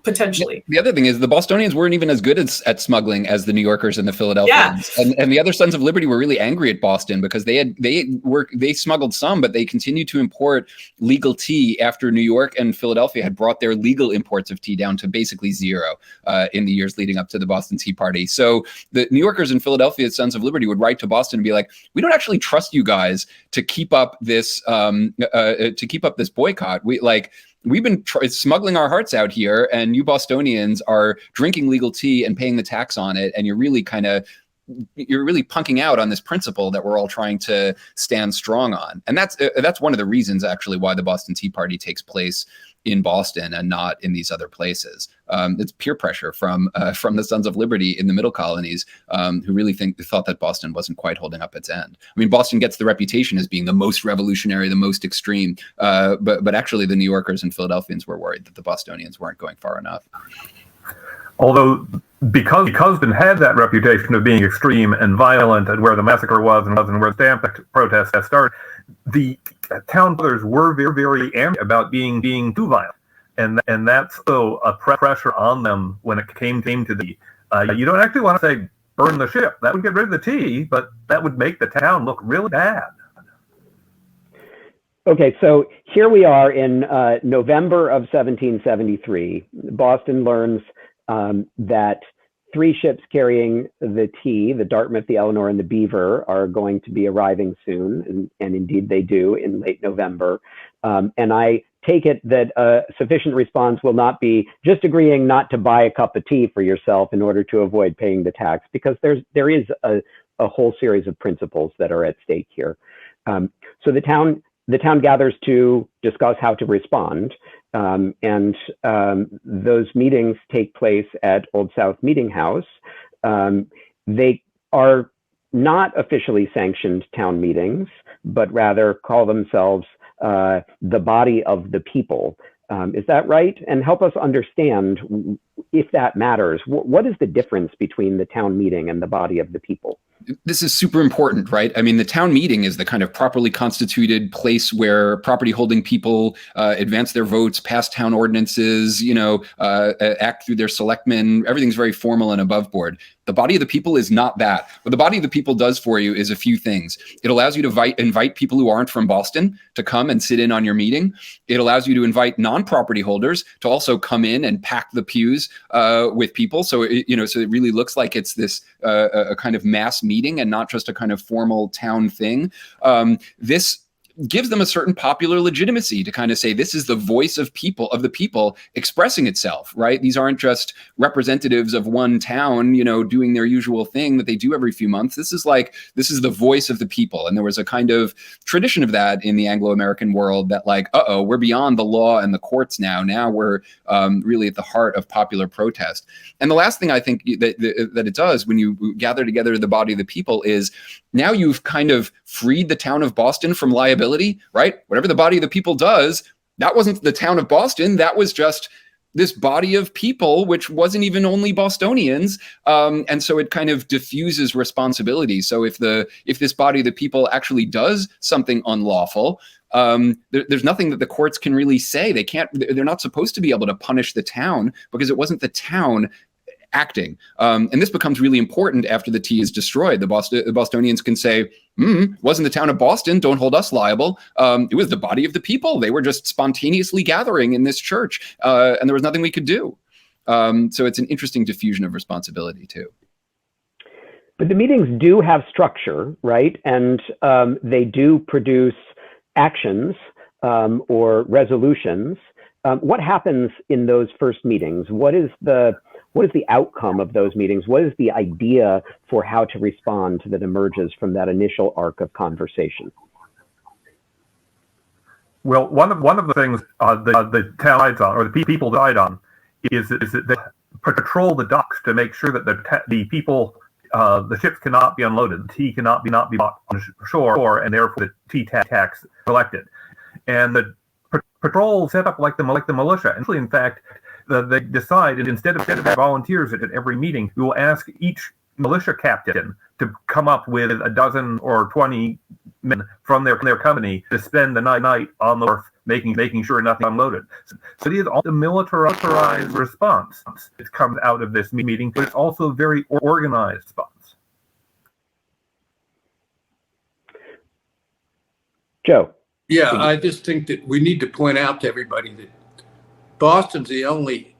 potentially. The other thing is the Bostonians weren't even as good at smuggling as the New Yorkers and the Philadelphians. Yeah. And the other Sons of Liberty were really angry at Boston because they smuggled some, but they continued to import legal tea after New York and Philadelphia had brought their legal imports of tea down to basically zero in the years leading up to the Boston Tea Party. So the New Yorkers and Philadelphia Sons of Liberty would write to Boston and be like, we don't actually trust you guys to keep up this boycott. We've been smuggling our hearts out here, and you Bostonians are drinking legal tea and paying the tax on it, and you're really kind of you're really punking out on this principle that we're all trying to stand strong on. And that's one of the reasons actually why the Boston Tea Party takes place in Boston and not in these other places. It's peer pressure from the Sons of Liberty in the Middle Colonies, who really thought that Boston wasn't quite holding up its end. I mean, Boston gets the reputation as being the most revolutionary, the most extreme, but actually the New Yorkers and Philadelphians were worried that the Bostonians weren't going far enough. Although, because Boston had that reputation of being extreme and violent, and where the massacre was and where the stamp protests started, the town fathers were very, very angry about being too violent, and that's so a pressure on them when it came to the. You don't actually want to say burn the ship. That would get rid of the tea, but that would make the town look really bad. Okay, so here we are in November of 1773. Boston learns that 3 ships carrying the tea, the Dartmouth, the Eleanor, and the Beaver, are going to be arriving soon, and indeed they do in late November. And I take it that a sufficient response will not be just agreeing not to buy a cup of tea for yourself in order to avoid paying the tax, because there is a whole series of principles that are at stake here. So the town gathers to discuss how to respond. And those meetings take place at Old South Meeting House. They are not officially sanctioned town meetings, but rather call themselves the body of the people. Is that right? And help us understand, if that matters, what is the difference between the town meeting and the body of the people? This is super important, right? I mean, the town meeting is the kind of properly constituted place where property holding people advance their votes, pass town ordinances, act through their selectmen. Everything's very formal and above board. The body of the people is not that. What the body of the people does for you is a few things. It allows you to invite people who aren't from Boston to come and sit in on your meeting. It allows you to invite non-property holders to also come in and pack the pews with people. So it really looks like it's this a kind of mass meeting and not just a kind of formal town thing. This gives them a certain popular legitimacy to kind of say this is the voice of the people expressing itself, right? These aren't just representatives of one town, doing their usual thing that they do every few months. This is the voice of the people. And there was a kind of tradition of that in the Anglo-American world that we're beyond the law and the courts now. Now we're really at the heart of popular protest. And the last thing I think that it does when you gather together the body of the people is now you've kind of freed the town of Boston from liability, right? Whatever the body of the people does, that wasn't the town of Boston. That was just this body of people, which wasn't even only Bostonians. And so it kind of diffuses responsibility. So if this body of the people actually does something unlawful, there's nothing that the courts can really say. They're not supposed to be able to punish the town because it wasn't the town acting. And this becomes really important after the tea is destroyed. The Bostonians can say, wasn't the town of Boston, don't hold us liable. It was the body of the people. They were just spontaneously gathering in this church, and there was nothing we could do. So it's an interesting diffusion of responsibility too. But the meetings do have structure, right? And they do produce actions or resolutions. What happens in those first meetings? What is the outcome of those meetings? What is the idea for how to respond that emerges from that initial arc of conversation? Well, one of the things the town decides on, or the people decide on, is that they patrol the docks to make sure that the people, the ships cannot be unloaded, the tea cannot be bought on shore, and therefore the tea tax collected. And the patrol set up like the militia. Actually, in fact, they decide, instead of volunteers at every meeting, we will ask each militia captain to come up with a dozen or 20 men from their company to spend the night on the wharf, making sure nothing unloaded. So it is all the militarized response that comes out of this meeting, but it's also a very organized response. Joe. Yeah, I just think that we need to point out to everybody that Boston's the only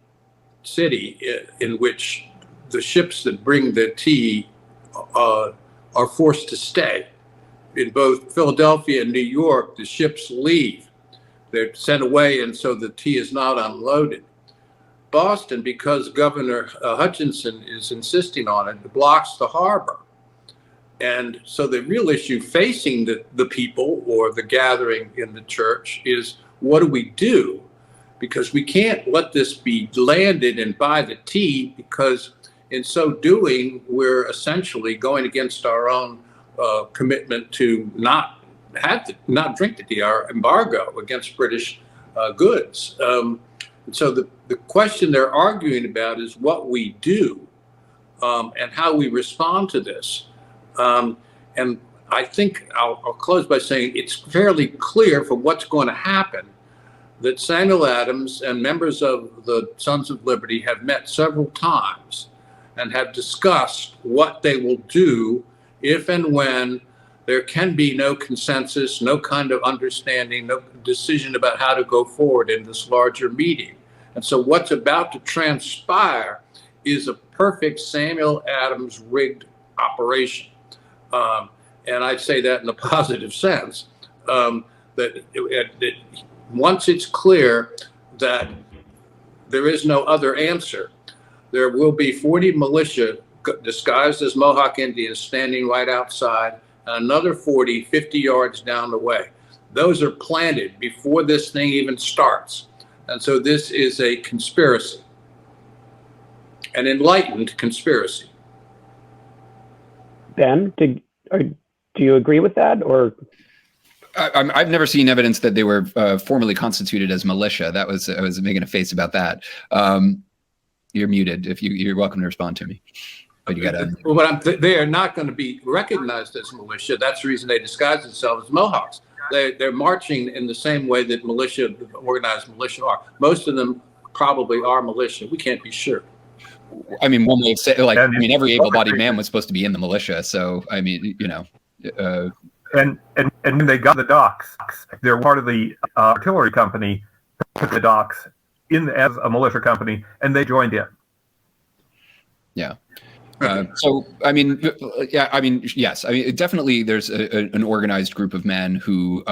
city in which the ships that bring the tea are forced to stay. In both Philadelphia and New York, the ships leave. They're sent away, and so the tea is not unloaded. Boston, because Governor Hutchinson is insisting on it, blocks the harbor. And so the real issue facing the people or the gathering in the church is, what do we do? Because we can't let this be landed and by the tea, because in so doing, we're essentially going against our own commitment to not drink the tea, our embargo against British goods. So the question they're arguing about is what we do and how we respond to this. And I think I'll close by saying it's fairly clear from what's going to happen that Samuel Adams and members of the Sons of Liberty have met several times and have discussed what they will do if and when there can be no consensus, no kind of understanding, no decision about how to go forward in this larger meeting. And so what's about to transpire is a perfect Samuel Adams rigged operation. And I'd say that in a positive sense, that once it's clear that there is no other answer, there will be 40 militia disguised as Mohawk Indians standing right outside, and another 40, 50 yards down the way. Those are planted before this thing even starts. And so this is a conspiracy, an enlightened conspiracy. Ben, do you agree with that, or? I've never seen evidence that they were formally constituted as militia. I was making a face about that. You're muted. If you're welcome to respond to me, but you got to. They are not going to be recognized as militia. That's the reason they disguise themselves as Mohawks. They're marching in the same way that organized militia are. Most of them probably are militia. We can't be sure. I mean, one way of saying, every able-bodied man was supposed to be in the militia. So, I mean, And when they got the docks, they're part of the artillery company, put the docks in as a militia company, and they joined in. Yeah. So, I mean, yes. I mean, definitely there's an organized group of men who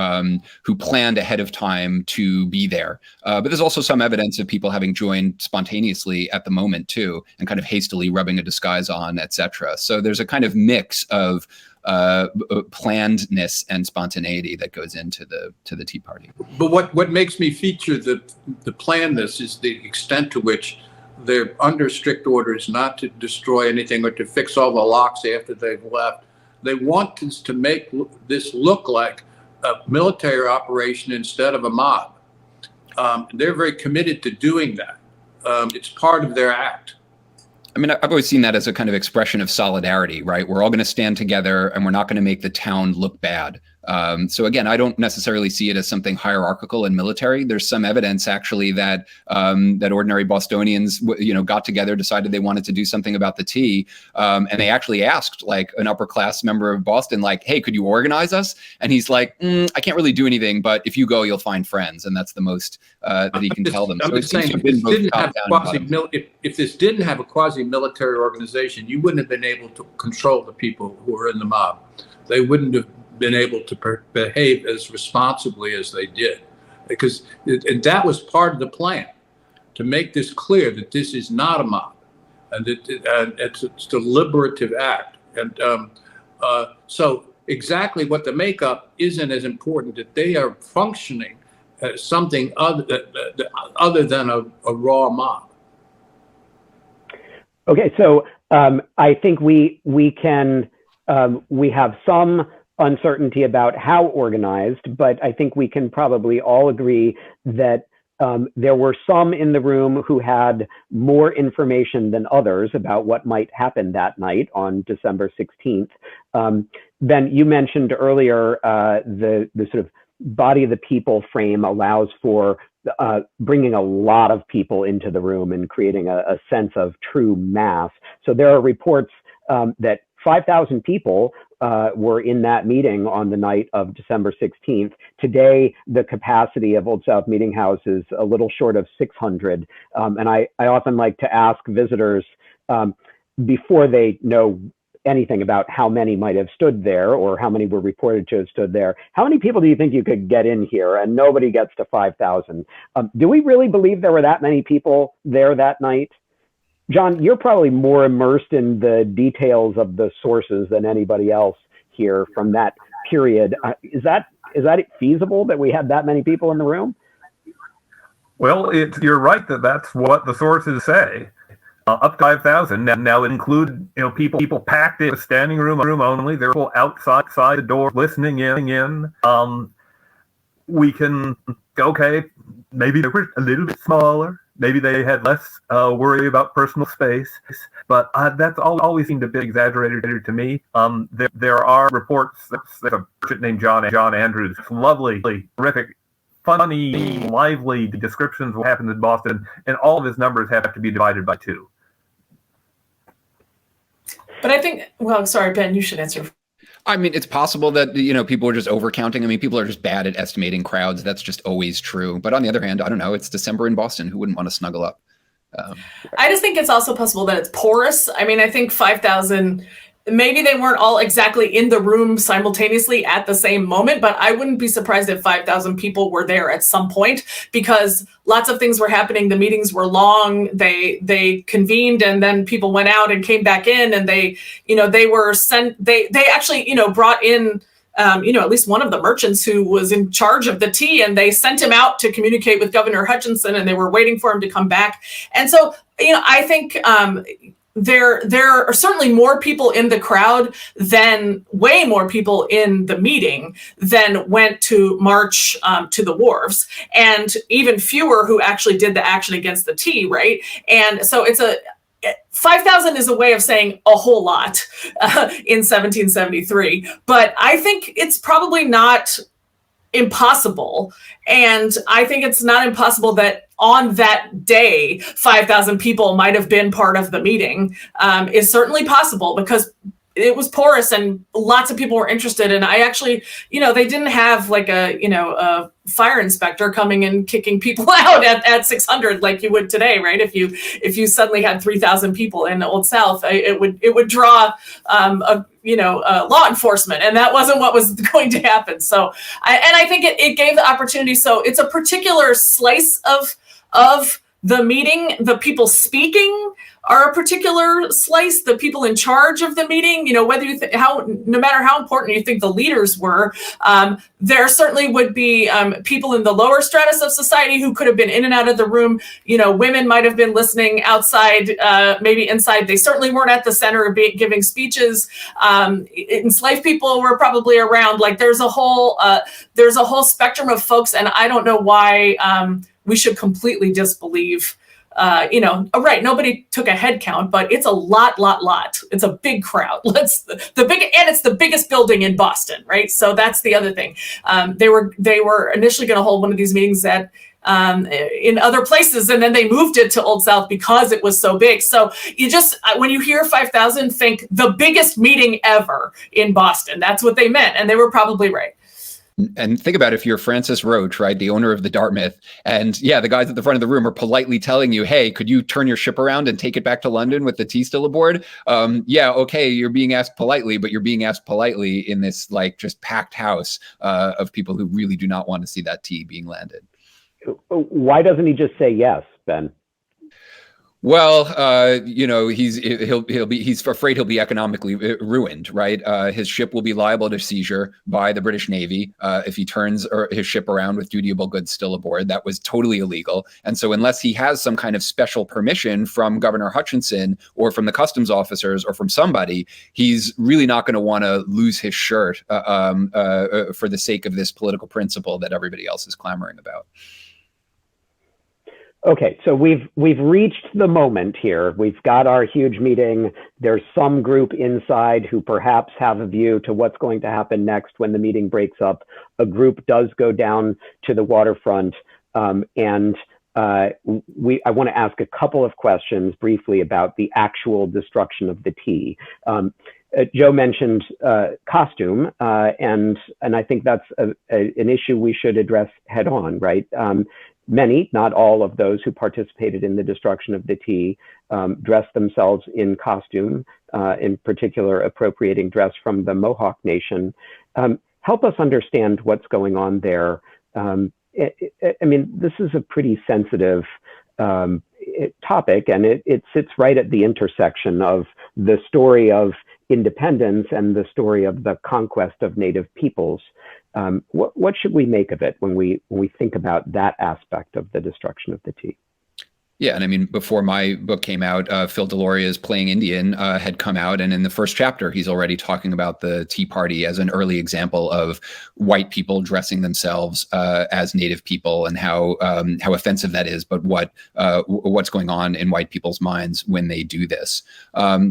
planned ahead of time to be there. But there's also some evidence of people having joined spontaneously at the moment too, and kind of hastily rubbing a disguise on, etc. So there's a kind of mix of plannedness and spontaneity that goes into the Tea Party. But what makes me feature the plannedness is the extent to which they're under strict orders not to destroy anything or to fix all the locks after they've left. They want us to make this look like a military operation instead of a mob. They're very committed to doing that. It's part of their act. I mean, I've always seen that as a kind of expression of solidarity, right? We're all going to stand together and we're not going to make the town look bad. So again, I don't necessarily see it as something hierarchical and military. There's some evidence actually that that ordinary Bostonians, got together, decided they wanted to do something about the tea, and they actually asked like an upper class member of Boston, like, "Hey, could you organize us?" And he's like, "I can't really do anything, but if you go, you'll find friends," and that's the most that he can tell them. I'm just saying, if this didn't have a quasi-military organization, you wouldn't have been able to control the people who are in the mob. They wouldn't have been able to behave as responsibly as they did, and that was part of the plan, to make this clear that this is not a mob and that it's a deliberative act. And so exactly what the makeup isn't as important, that they are functioning as something other than a raw mob. Okay, so I think we have some uncertainty about how organized, but I think we can probably all agree that there were some in the room who had more information than others about what might happen that night on December 16th. Ben, you mentioned earlier the sort of body of the people frame allows for bringing a lot of people into the room and creating a sense of true mass. So there are reports that 5,000 people were in that meeting on the night of December 16th. Today, the capacity of Old South Meeting House is a little short of 600. And I often like to ask visitors before they know anything about how many might have stood there or how many were reported to have stood there, how many people do you think you could get in here? And nobody gets to 5,000. Do we really believe there were that many people there that night? John, you're probably more immersed in the details of the sources than anybody else here from that period. Is that feasible that we had that many people in the room? Well, you're right that's what the sources say. Up to 5,000. Now it include people packed in a standing room only. There are people outside the door listening in. We can maybe they were a little bit smaller. Maybe they had less worry about personal space, but that's always seemed a bit exaggerated to me. There are reports. There's a person named John Andrews, lovely, terrific, funny, lively descriptions of what happened in Boston, and all of his numbers have to be divided by 2. But I think, well, sorry, Ben, you should answer. I mean, it's possible that, people are just overcounting. I mean, people are just bad at estimating crowds. That's just always true. But on the other hand, I don't know. It's December in Boston. Who wouldn't want to snuggle up? I just think it's also possible that it's porous. I mean, I think 5,000, maybe they weren't all exactly in the room simultaneously at the same moment, but I wouldn't be surprised if 5,000 people were there at some point, because lots of things were happening. The meetings were long. They convened, and then people went out and came back in, and they were sent. They actually, brought in, at least one of the merchants who was in charge of the tea, and they sent him out to communicate with Governor Hutchinson, and they were waiting for him to come back. And so, I think, there are certainly more people in the crowd than way more people in the meeting than went to march to the wharves, and even fewer who actually did the action against the tea, right? And so 5,000 is a way of saying a whole lot in 1773, but I think it's probably not impossible. And I think it's not impossible that on that day, 5,000 people might have been part of the meeting. Is certainly possible, because it was porous and lots of people were interested. And I actually, they didn't have like a fire inspector coming and kicking people out at 600 like you would today, right? If you suddenly had 3,000 people in the Old South, it would draw law enforcement, and that wasn't what was going to happen. So I think it gave the opportunity. So it's a particular slice of the meeting. The people speaking are a particular slice. The people in charge of the meeting, whether you no matter how important you think the leaders were, there certainly would be people in the lower stratus of society who could have been in and out of the room. Women might have been listening outside, maybe inside. They certainly weren't at the center giving speeches. Enslaved people were probably around. Like there's a whole spectrum of folks, and I don't know why we should completely disbelieve. Right. Nobody took a head count, but it's a lot. It's a big crowd. And it's the biggest building in Boston, right? So that's the other thing. They were initially going to hold one of these meetings in other places, and then they moved it to Old South because it was so big. So when you hear 5,000, think the biggest meeting ever in Boston. That's what they meant, and they were probably right. And think about if you're Francis Roach, right, the owner of the Dartmouth, and the guys at the front of the room are politely telling you, hey, could you turn your ship around and take it back to London with the tea still aboard? Okay, you're being asked politely, but you're being asked politely in this just packed house of people who really do not want to see that tea being landed. Why doesn't he just say yes, Ben? Well, he's afraid he'll be economically ruined, right? His ship will be liable to seizure by the British Navy if he turns his ship around with dutiable goods still aboard. That was totally illegal. And so unless he has some kind of special permission from Governor Hutchinson or from the customs officers or from somebody, he's really not going to want to lose his shirt for the sake of this political principle that everybody else is clamoring about. Okay, so we've reached the moment here. We've got our huge meeting. There's some group inside who perhaps have a view to what's going to happen next when the meeting breaks up. A group does go down to the waterfront, and I want to ask a couple of questions briefly about the actual destruction of the tea. Joe mentioned costume, and I think that's an issue we should address head on, right? Many, not all of those who participated in the destruction of the tea dressed themselves in costume, in particular appropriating dress from the Mohawk Nation. Help us understand what's going on there. I mean, this is a pretty sensitive topic, and it sits right at the intersection of the story of independence and the story of the conquest of native peoples. What should we make of it when we think about that aspect of the destruction of the tea? Yeah, and I mean, before my book came out, Phil Deloria's Playing Indian had come out, and in the first chapter, he's already talking about the Tea Party as an early example of white people dressing themselves as Native people, and how offensive that is, but what's going on in white people's minds when they do this.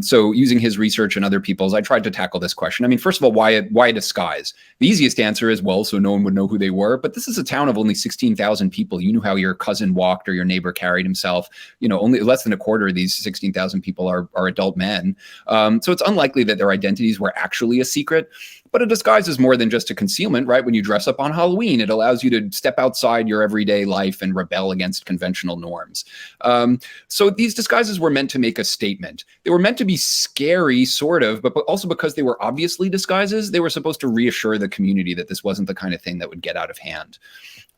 So, using his research and other people's, I tried to tackle this question. I mean, first of all, why a disguise? The easiest answer is, well, so no one would know who they were. But this is a town of only 16,000 people. You knew how your cousin walked or your neighbor carried himself. Only less than a quarter of these 16,000 people are adult men. So it's unlikely that their identities were actually a secret. But a disguise is more than just a concealment, right? When you dress up on Halloween, it allows you to step outside your everyday life and rebel against conventional norms. So these disguises were meant to make a statement. They were meant to be scary, sort of, but also because they were obviously disguises, they were supposed to reassure the community that this wasn't the kind of thing that would get out of hand.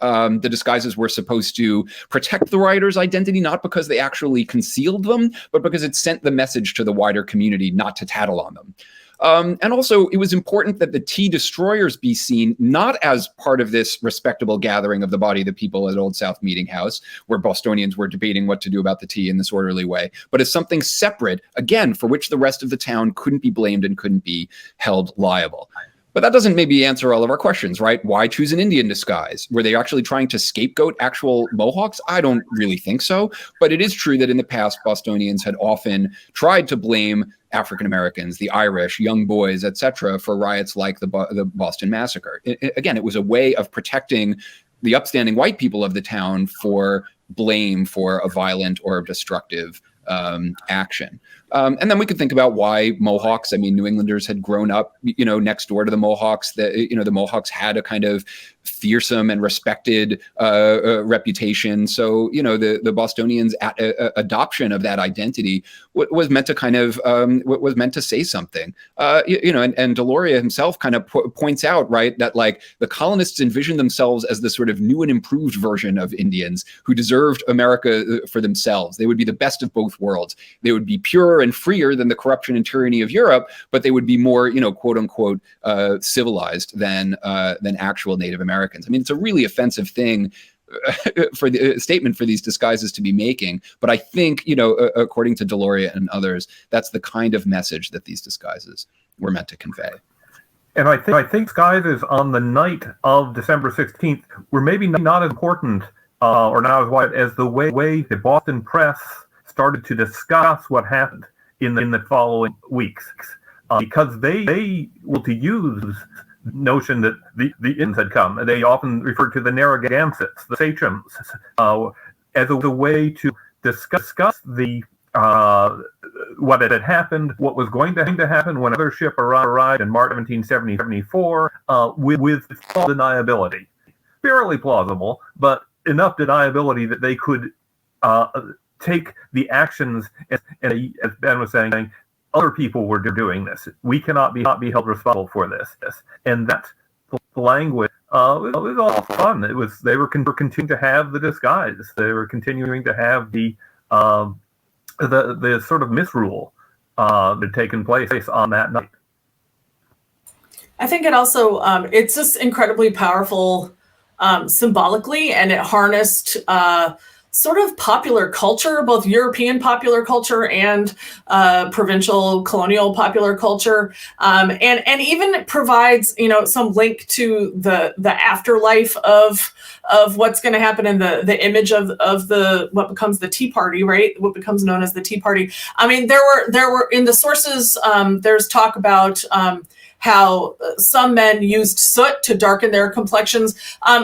The disguises were supposed to protect the writer's identity, not because they actually concealed them, but because it sent the message to the wider community not to tattle on them. And also, it was important that the tea destroyers be seen not as part of this respectable gathering of the body of the people at Old South Meeting House, where Bostonians were debating what to do about the tea in this orderly way, but as something separate, again, for which the rest of the town couldn't be blamed and couldn't be held liable. But that doesn't maybe answer all of our questions, right? Why choose an Indian disguise? Were they actually trying to scapegoat actual Mohawks? I don't really think so. But it is true that in the past, Bostonians had often tried to blame African Americans, the Irish, young boys, etc., for riots like the Boston Massacre. Again, it was a way of protecting the upstanding white people of the town for blame for a violent or destructive action. And then we could think about why Mohawks. I mean, New Englanders had grown up, next door to the Mohawks. The Mohawks had a kind of fearsome and respected reputation. So, the Bostonians' adoption of that identity was meant to kind of was meant to say something. And Deloria himself kind of points out, right, that like the colonists envisioned themselves as the sort of new and improved version of Indians who deserved America for themselves. They would be the best of both worlds. They would be purer and freer than the corruption and tyranny of Europe, but they would be more, quote unquote, civilized than actual Native Americans. I mean, it's a really offensive thing for the statement for these disguises to be making. But I think, according to Deloria and others, that's the kind of message that these disguises were meant to convey. And I think disguises on the night of December 16th were maybe not as important or not as wide as the way the Boston press started to discuss what happened in the following weeks, because they were to use the notion that the Indians had come. And they often referred to the Narragansetts, the sachems, as a way to discuss the what had happened, what was going to happen when another ship arrived in March 1774, with deniability. Fairly plausible, but enough deniability that they could take the actions, and as Ben was saying, other people were doing this. We cannot be held responsible for this. And that language was all fun. They were continuing to have the disguise. They were continuing to have the sort of misrule that had taken place on that night. I think it also it's just incredibly powerful symbolically, and it harnessed sort of popular culture, both European popular culture and provincial colonial popular culture, and even provides some link to the afterlife of what's going to happen in the image of the what becomes the Tea Party, right? What becomes known as the Tea Party. I mean, there were in the sources there's talk about how some men used soot to darken their complexions.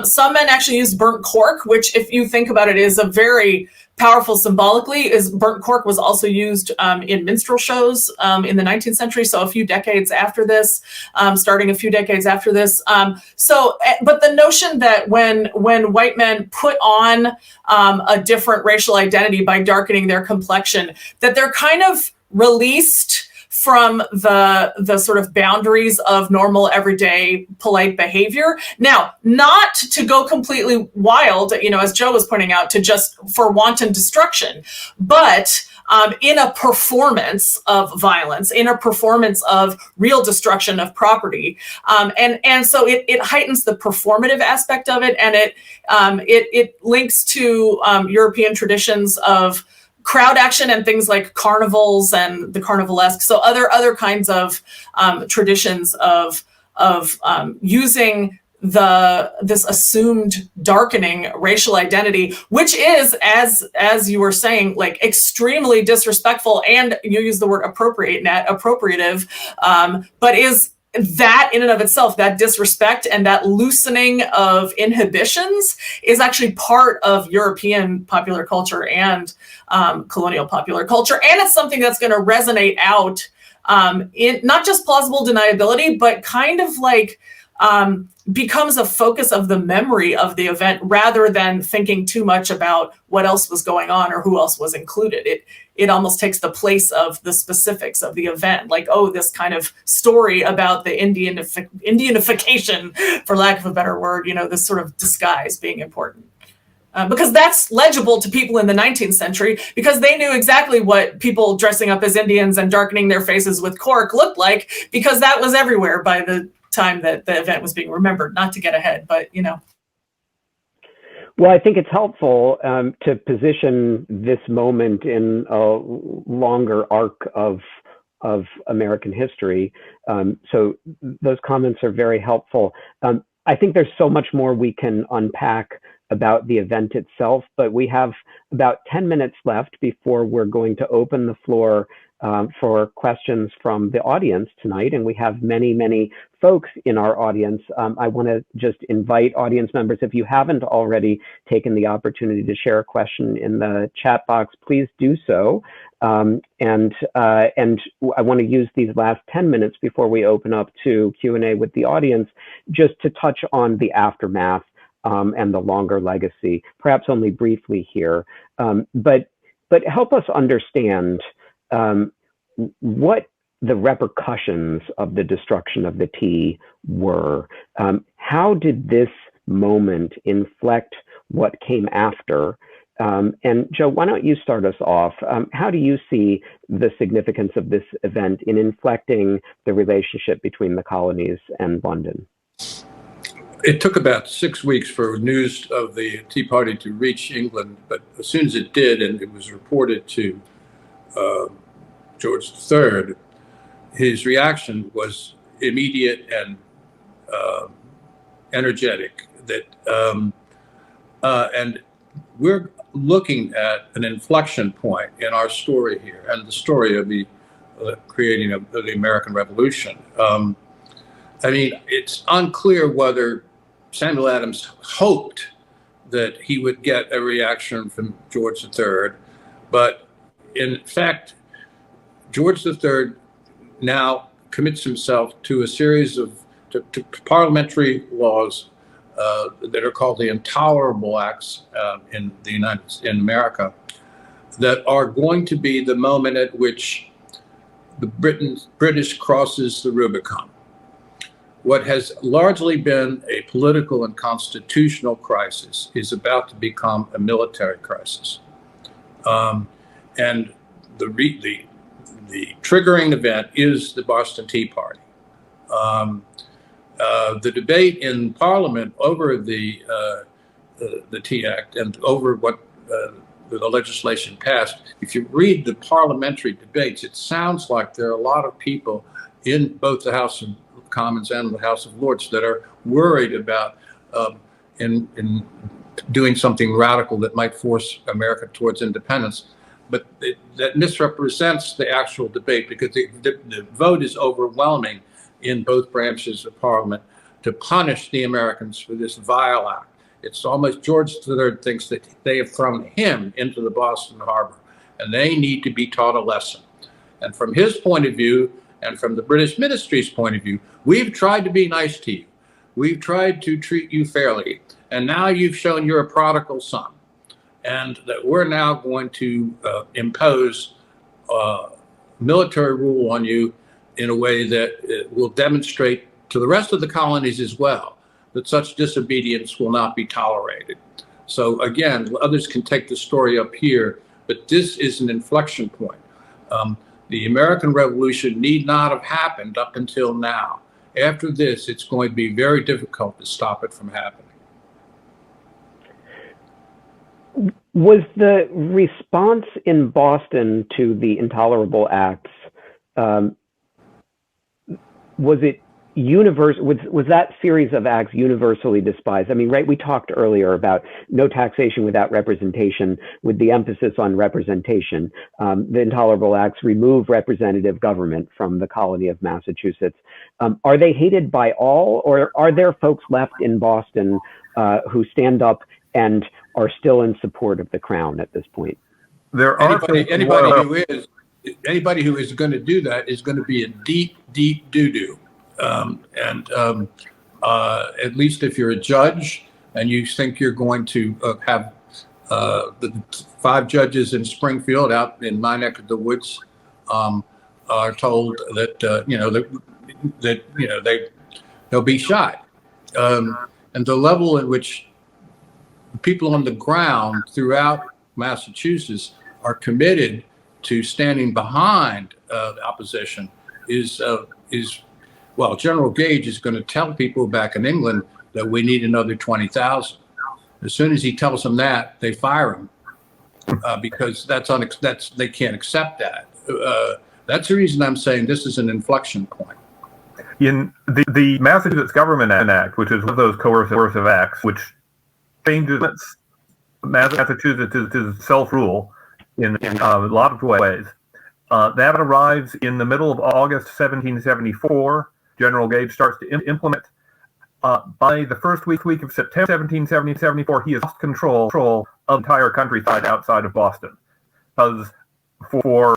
Some men actually used burnt cork, which, if you think about it, is a very powerful symbolically. Is burnt cork was also used in minstrel shows in the 19th century, so a few decades after this, starting a few decades after this. But the notion that when white men put on a different racial identity by darkening their complexion, that they're kind of released from the sort of boundaries of normal, everyday, polite behavior. Now, not to go completely wild, as Joe was pointing out, to just for wanton destruction, but in a performance of violence, in a performance of real destruction of property, and so it heightens the performative aspect of it, and it links to European traditions of crowd action and things like carnivals and the carnivalesque. So other kinds of traditions of using this assumed darkening racial identity, which is, as you were saying, like extremely disrespectful, and you use the word appropriative, but is that in and of itself, that disrespect and that loosening of inhibitions is actually part of European popular culture and colonial popular culture. And it's something that's going to resonate out in not just plausible deniability, but kind of like becomes a focus of the memory of the event rather than thinking too much about what else was going on or who else was included. It almost takes the place of the specifics of the event, like, oh, this kind of story about the Indianification, for lack of a better word, this sort of disguise being important. Because that's legible to people in the 19th century, because they knew exactly what people dressing up as Indians and darkening their faces with cork looked like, because that was everywhere by the time that the event was being remembered. Not to get ahead, but Well, I think it's helpful to position this moment in a longer arc of American history. So those comments are very helpful. I think there's so much more we can unpack about the event itself, but we have about 10 minutes left before we're going to open the floor for questions from the audience tonight. And we have many, many folks in our audience. I want to just invite audience members, if you haven't already taken the opportunity to share a question in the chat box, please do so. And I want to use these last 10 minutes before we open up to Q&A with the audience, just to touch on the aftermath and the longer legacy, perhaps only briefly here, but help us understand what the repercussions of the destruction of the tea were. How did this moment inflect what came after? And Joe, why don't you start us off? How do you see the significance of this event in inflecting the relationship between the colonies and London? It took about 6 weeks for news of the Tea Party to reach England, but as soon as it did, and it was reported to George III, his reaction was immediate and energetic. And we're looking at an inflection point in our story here, and the story of the creating of the American Revolution. It's unclear whether Samuel Adams hoped that he would get a reaction from George III, but in fact, George III now commits himself to a series of to parliamentary laws that are called the Intolerable Acts in America, that are going to be the moment at which the British crosses the Rubicon. What has largely been a political and constitutional crisis is about to become a military crisis. And the triggering event is the Boston Tea Party. The debate in Parliament over the Tea Act and over what the legislation passed, if you read the parliamentary debates, it sounds like there are a lot of people in both the House of Commons and the House of Lords that are worried about in doing something radical that might force America towards independence. But that misrepresents the actual debate, because the vote is overwhelming in both branches of Parliament to punish the Americans for this vile act. It's almost George III thinks that they have thrown him into the Boston Harbor, and they need to be taught a lesson. And from his point of view, and from the British ministry's point of view, we've tried to be nice to you. We've tried to treat you fairly. And now you've shown you're a prodigal son. And that we're now going to impose military rule on you in a way that it will demonstrate to the rest of the colonies as well that such disobedience will not be tolerated. So again, others can take the story up here, but this is an inflection point. The American Revolution need not have happened up until now. After this, it's going to be very difficult to stop it from happening. Was the response in Boston to the intolerable acts, was it was that series of acts universally despised? I mean, right, we talked earlier about no taxation without representation, with the emphasis on representation. The intolerable acts remove representative government from the colony of Massachusetts. Are they hated by all, or are there folks left in Boston who stand up and are still in support of the crown at this point? There are anybody who is going to do that is going to be a deep doo-doo. At least if you're a judge and you think you're going to have the 5 judges in Springfield, out in my neck of the woods, are told that they'll be shot, and the level at which people on the ground throughout Massachusetts are committed to standing behind the opposition is well, General Gage is going to tell people back in England that we need another 20,000. As soon as he tells them that, they fire him because they can't accept that. That's the reason I'm saying this is an inflection point. In the Massachusetts Government Act, which is one of those coercive acts, which changes Massachusetts to self-rule in a lot of ways, that arrives in the middle of August 1774. General Gage starts to implement. By the first week of September 1774, he has lost control of the entire countryside outside of Boston. Because for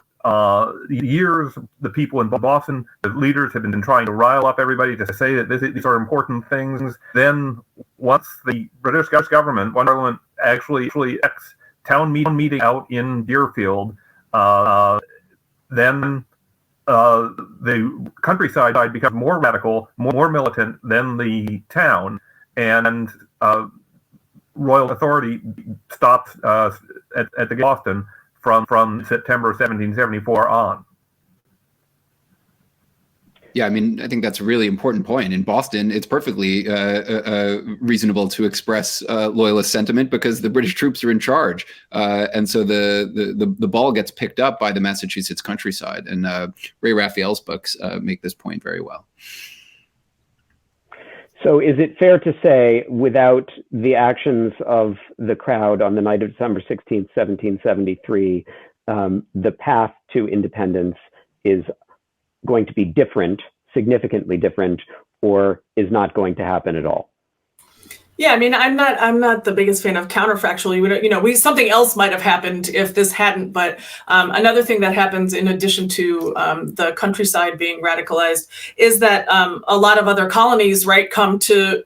years, the people in Boston, the leaders, have been trying to rile up everybody to say that these are important things. Then, once the British government, one Parliament actually town meeting out in Deerfield, then the countryside becomes more radical, more militant than the town, and royal authority stops at the Boston from September 1774 on. Yeah, I mean, I think that's a really important point. In Boston, it's perfectly reasonable to express loyalist sentiment because the British troops are in charge, and so the ball gets picked up by the Massachusetts countryside. And Ray Raphael's books make this point very well. So, is it fair to say, without the actions of the crowd on the night of December 16th, 1773, the path to independence is going to be different, significantly different, or is not going to happen at all? Yeah, I mean, I'm not the biggest fan of counterfactually. Something else might have happened if this hadn't. But another thing that happens in addition to the countryside being radicalized is that a lot of other colonies, right, come to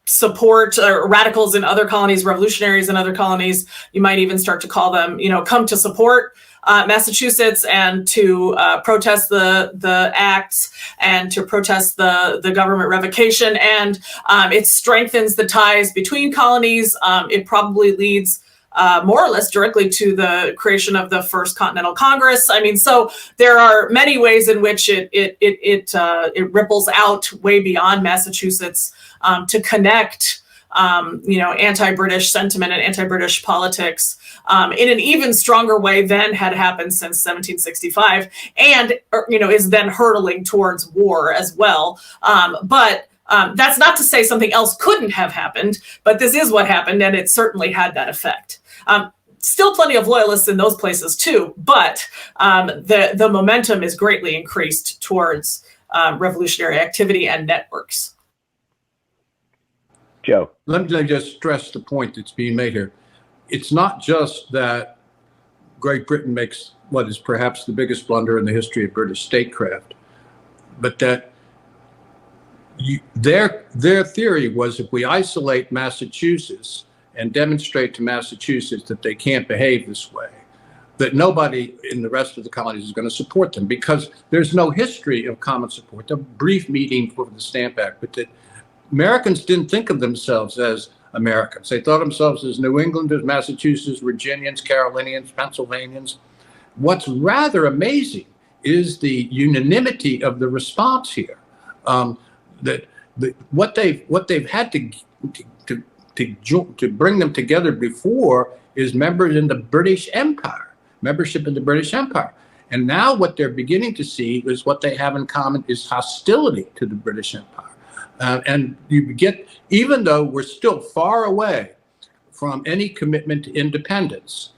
support radicals in other colonies, revolutionaries in other colonies. You might even start to call them, come to support Massachusetts and to protest the acts and to protest the government revocation. And it strengthens the ties between colonies. It probably leads more or less directly to the creation of the First Continental Congress. I mean, so there are many ways in which it ripples out way beyond Massachusetts to connect anti-British sentiment and anti-British politics in an even stronger way than had happened since 1765, and is then hurtling towards war as well. But that's not to say something else couldn't have happened, but this is what happened, and it certainly had that effect. Still plenty of loyalists in those places too, but the momentum is greatly increased towards revolutionary activity and networks. Joe. Let me just stress the point that's being made here. It's not just that Great Britain makes what is perhaps the biggest blunder in the history of British statecraft, but that their theory was if we isolate Massachusetts and demonstrate to Massachusetts that they can't behave this way, that nobody in the rest of the colonies is going to support them because there's no history of common support. A brief meeting for the Stamp Act, but that Americans didn't think of themselves as Americans. They thought themselves as New Englanders, Massachusetts, Virginians, Carolinians, Pennsylvanians. What's rather amazing is the unanimity of the response here. What they've had to bring them together before is membership in the British Empire. And now what they're beginning to see is what they have in common is hostility to the British Empire. And you get, even though we're still far away from any commitment to independence,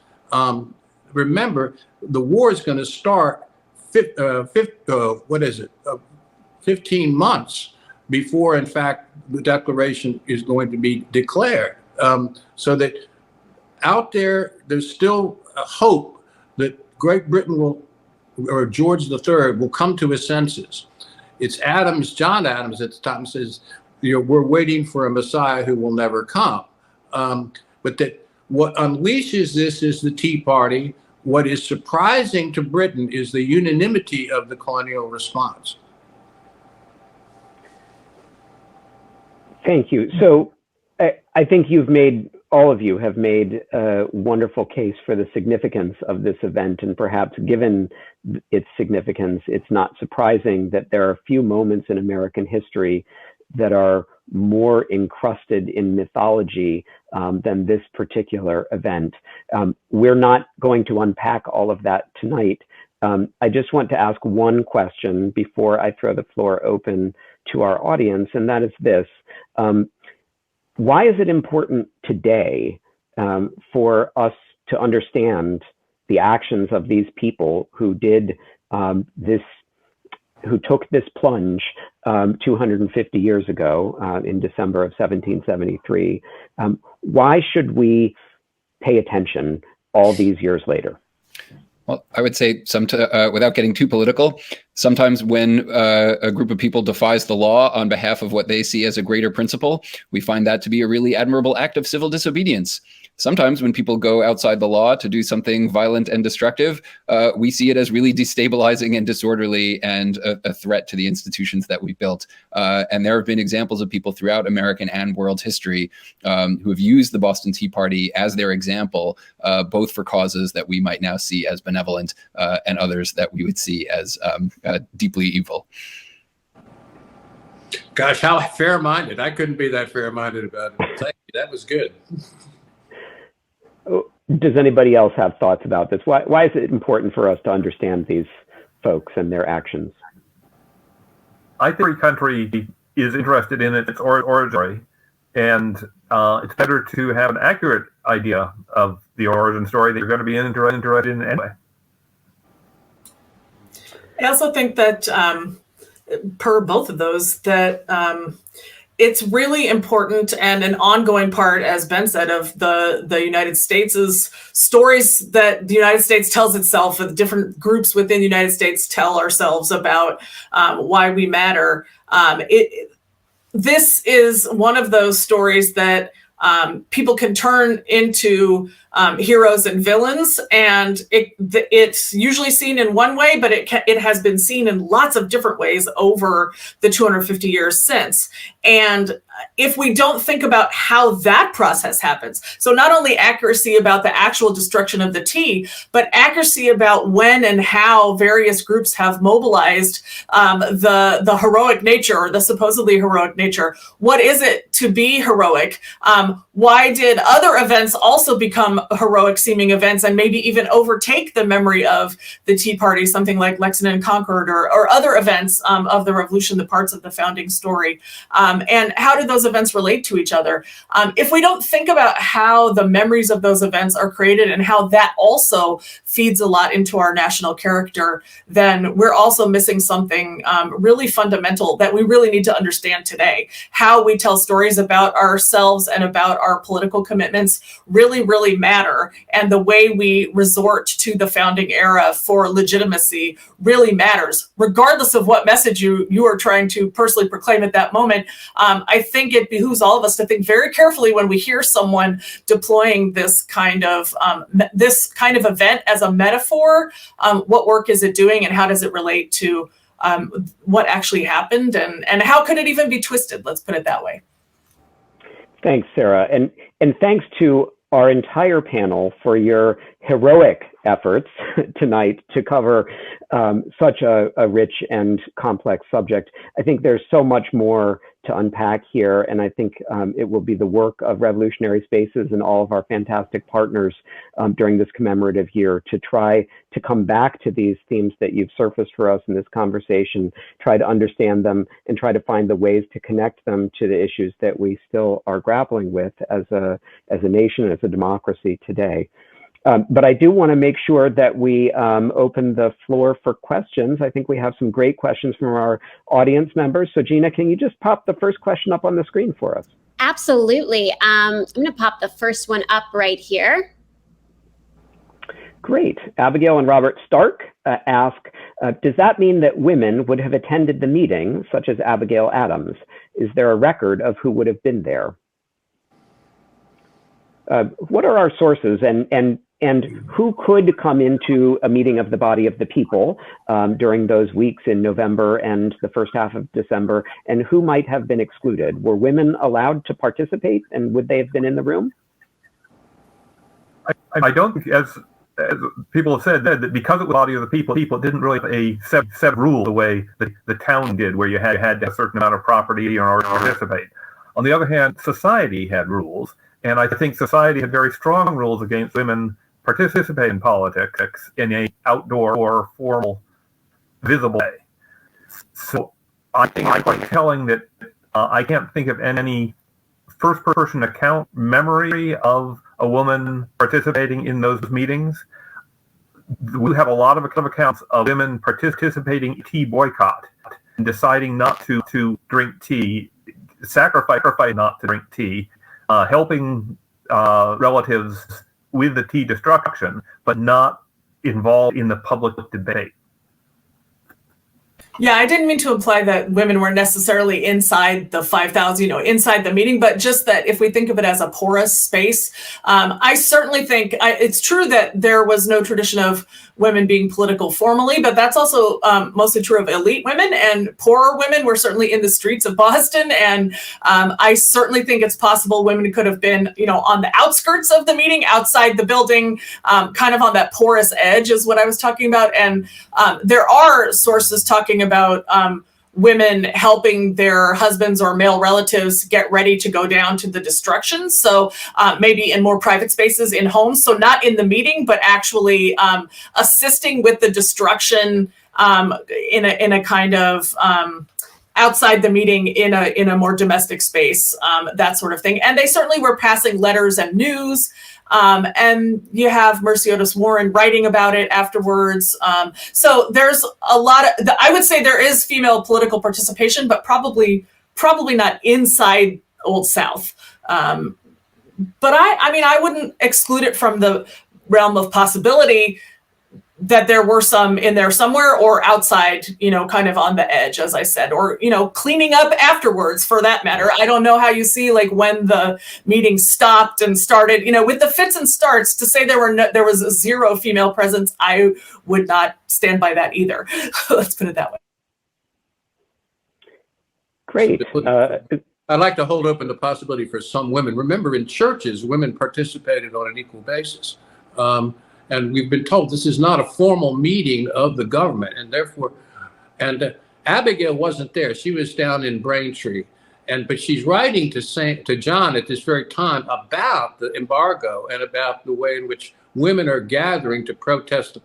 remember, the war is going to start 15 months before, in fact, the Declaration is going to be declared. So that out there's still a hope that Great Britain or George III will come to his senses. It's John Adams at the time says, we're waiting for a Messiah who will never come. But that what unleashes this is the Tea Party. What is surprising to Britain is the unanimity of the colonial response. Thank you. So I think all of you have made a wonderful case for the significance of this event, and perhaps given its significance, it's not surprising that there are few moments in American history that are more encrusted in mythology than this particular event. We're not going to unpack all of that tonight. I just want to ask one question before I throw the floor open to our audience, and that is this. Why is it important today for us to understand the actions of these people who took this plunge 250 years ago in December of 1773? Why should we pay attention all these years later? Well, I would say without getting too political, sometimes when a group of people defies the law on behalf of what they see as a greater principle, we find that to be a really admirable act of civil disobedience. Sometimes when people go outside the law to do something violent and destructive, we see it as really destabilizing and disorderly and a threat to the institutions that we built. And there have been examples of people throughout American and world history who have used the Boston Tea Party as their example, both for causes that we might now see as benevolent and others that we would see as deeply evil. Gosh, how fair-minded. I couldn't be that fair-minded about it. Thank you. That was good. Does anybody else have thoughts about this? Why is it important for us to understand these folks and their actions? I think every country is interested in its origin story, and it's better to have an accurate idea of the origin story that you're going to be interested in anyway. I also think that per both of those, that it's really important and an ongoing part, as Ben said, of the United States' stories that the United States tells itself, with different groups within the United States tell ourselves about why we matter. This is one of those stories that people can turn into heroes and villains, and it's usually seen in one way, but it has been seen in lots of different ways over the 250 years since. And if we don't think about how that process happens, so not only accuracy about the actual destruction of the tea, but accuracy about when and how various groups have mobilized the heroic nature, or the supposedly heroic nature. What is it to be heroic? Why did other events also become heroic seeming events and maybe even overtake the memory of the Tea Party, something like Lexington and Concord, or other events of the Revolution, the parts of the founding story? And how do those events relate to each other? If we don't think about how the memories of those events are created and how that also feeds a lot into our national character, then we're also missing something really fundamental that we really need to understand today. How we tell stories about ourselves and about our political commitments really, really matter. And the way we resort to the founding era for legitimacy really matters, regardless of what message you are trying to personally proclaim at that moment. I think think it behooves all of us to think very carefully when we hear someone deploying this kind of event as a metaphor. What work is it doing, and how does it relate to what actually happened, and how could it even be twisted? Let's put it that way. Thanks, Sarah, and thanks to our entire panel for your heroic efforts tonight to cover such a rich and complex subject. I think there's so much more to unpack here, and I think it will be the work of Revolutionary Spaces and all of our fantastic partners during this commemorative year to try to come back to these themes that you've surfaced for us in this conversation, try to understand them, and try to find the ways to connect them to the issues that we still are grappling with as a nation, as a democracy today. But I do want to make sure that we open the floor for questions. I think we have some great questions from our audience members. So Gina, can you just pop the first question up on the screen for us? Absolutely. I'm going to pop the first one up right here. Great. Abigail and Robert Stark ask, does that mean that women would have attended the meeting, such as Abigail Adams? Is there a record of who would have been there? What are our sources, and who could come into a meeting of the body of the people during those weeks in November and the first half of December, and who might have been excluded? Were women allowed to participate, and would they have been in the room? I don't think, as people have said, that because it was the body of the people didn't really have a set rule the way the town did, where you had to have a certain amount of property in order to participate. On the other hand, society had rules, and I think society had very strong rules against women participating in politics in an outdoor or formal, visible way. So I think it's quite telling that I can't think of any first-person account memory of a woman participating in those meetings. We have a lot of accounts of women participating in tea boycott and deciding not to drink tea, sacrifice not to drink tea, helping relatives with the tea destruction, but not involved in the public debate. Yeah, I didn't mean to imply that women were necessarily inside the 5,000, inside the meeting, but just that if we think of it as a porous space, I certainly think it's true that there was no tradition of women being political formally, but that's also mostly true of elite women, and poorer women were certainly in the streets of Boston. And I certainly think it's possible women could have been, on the outskirts of the meeting, outside the building, kind of on that porous edge is what I was talking about. And there are sources talking about women helping their husbands or male relatives get ready to go down to the destruction. So maybe in more private spaces in homes. So not in the meeting, but actually assisting with the destruction in a kind of outside the meeting in a more domestic space, that sort of thing. And they certainly were passing letters and news. And you have Mercy Otis Warren writing about it afterwards. So there's a lot of, I would say there is female political participation, but probably not inside Old South. But I mean, I wouldn't exclude it from the realm of possibility that there were some in there somewhere, or outside, kind of on the edge, as I said, or, cleaning up afterwards, for that matter. I don't know how you see, like, when the meeting stopped and started, with the fits and starts, to say there was a zero female presence, I would not stand by that either. Let's put it that way. Great. I'd like to hold open the possibility for some women. Remember, in churches, women participated on an equal basis. And we've been told this is not a formal meeting of the government, and therefore, Abigail wasn't there. She was down in Braintree, but she's writing to John at this very time about the embargo and about the way in which women are gathering to protest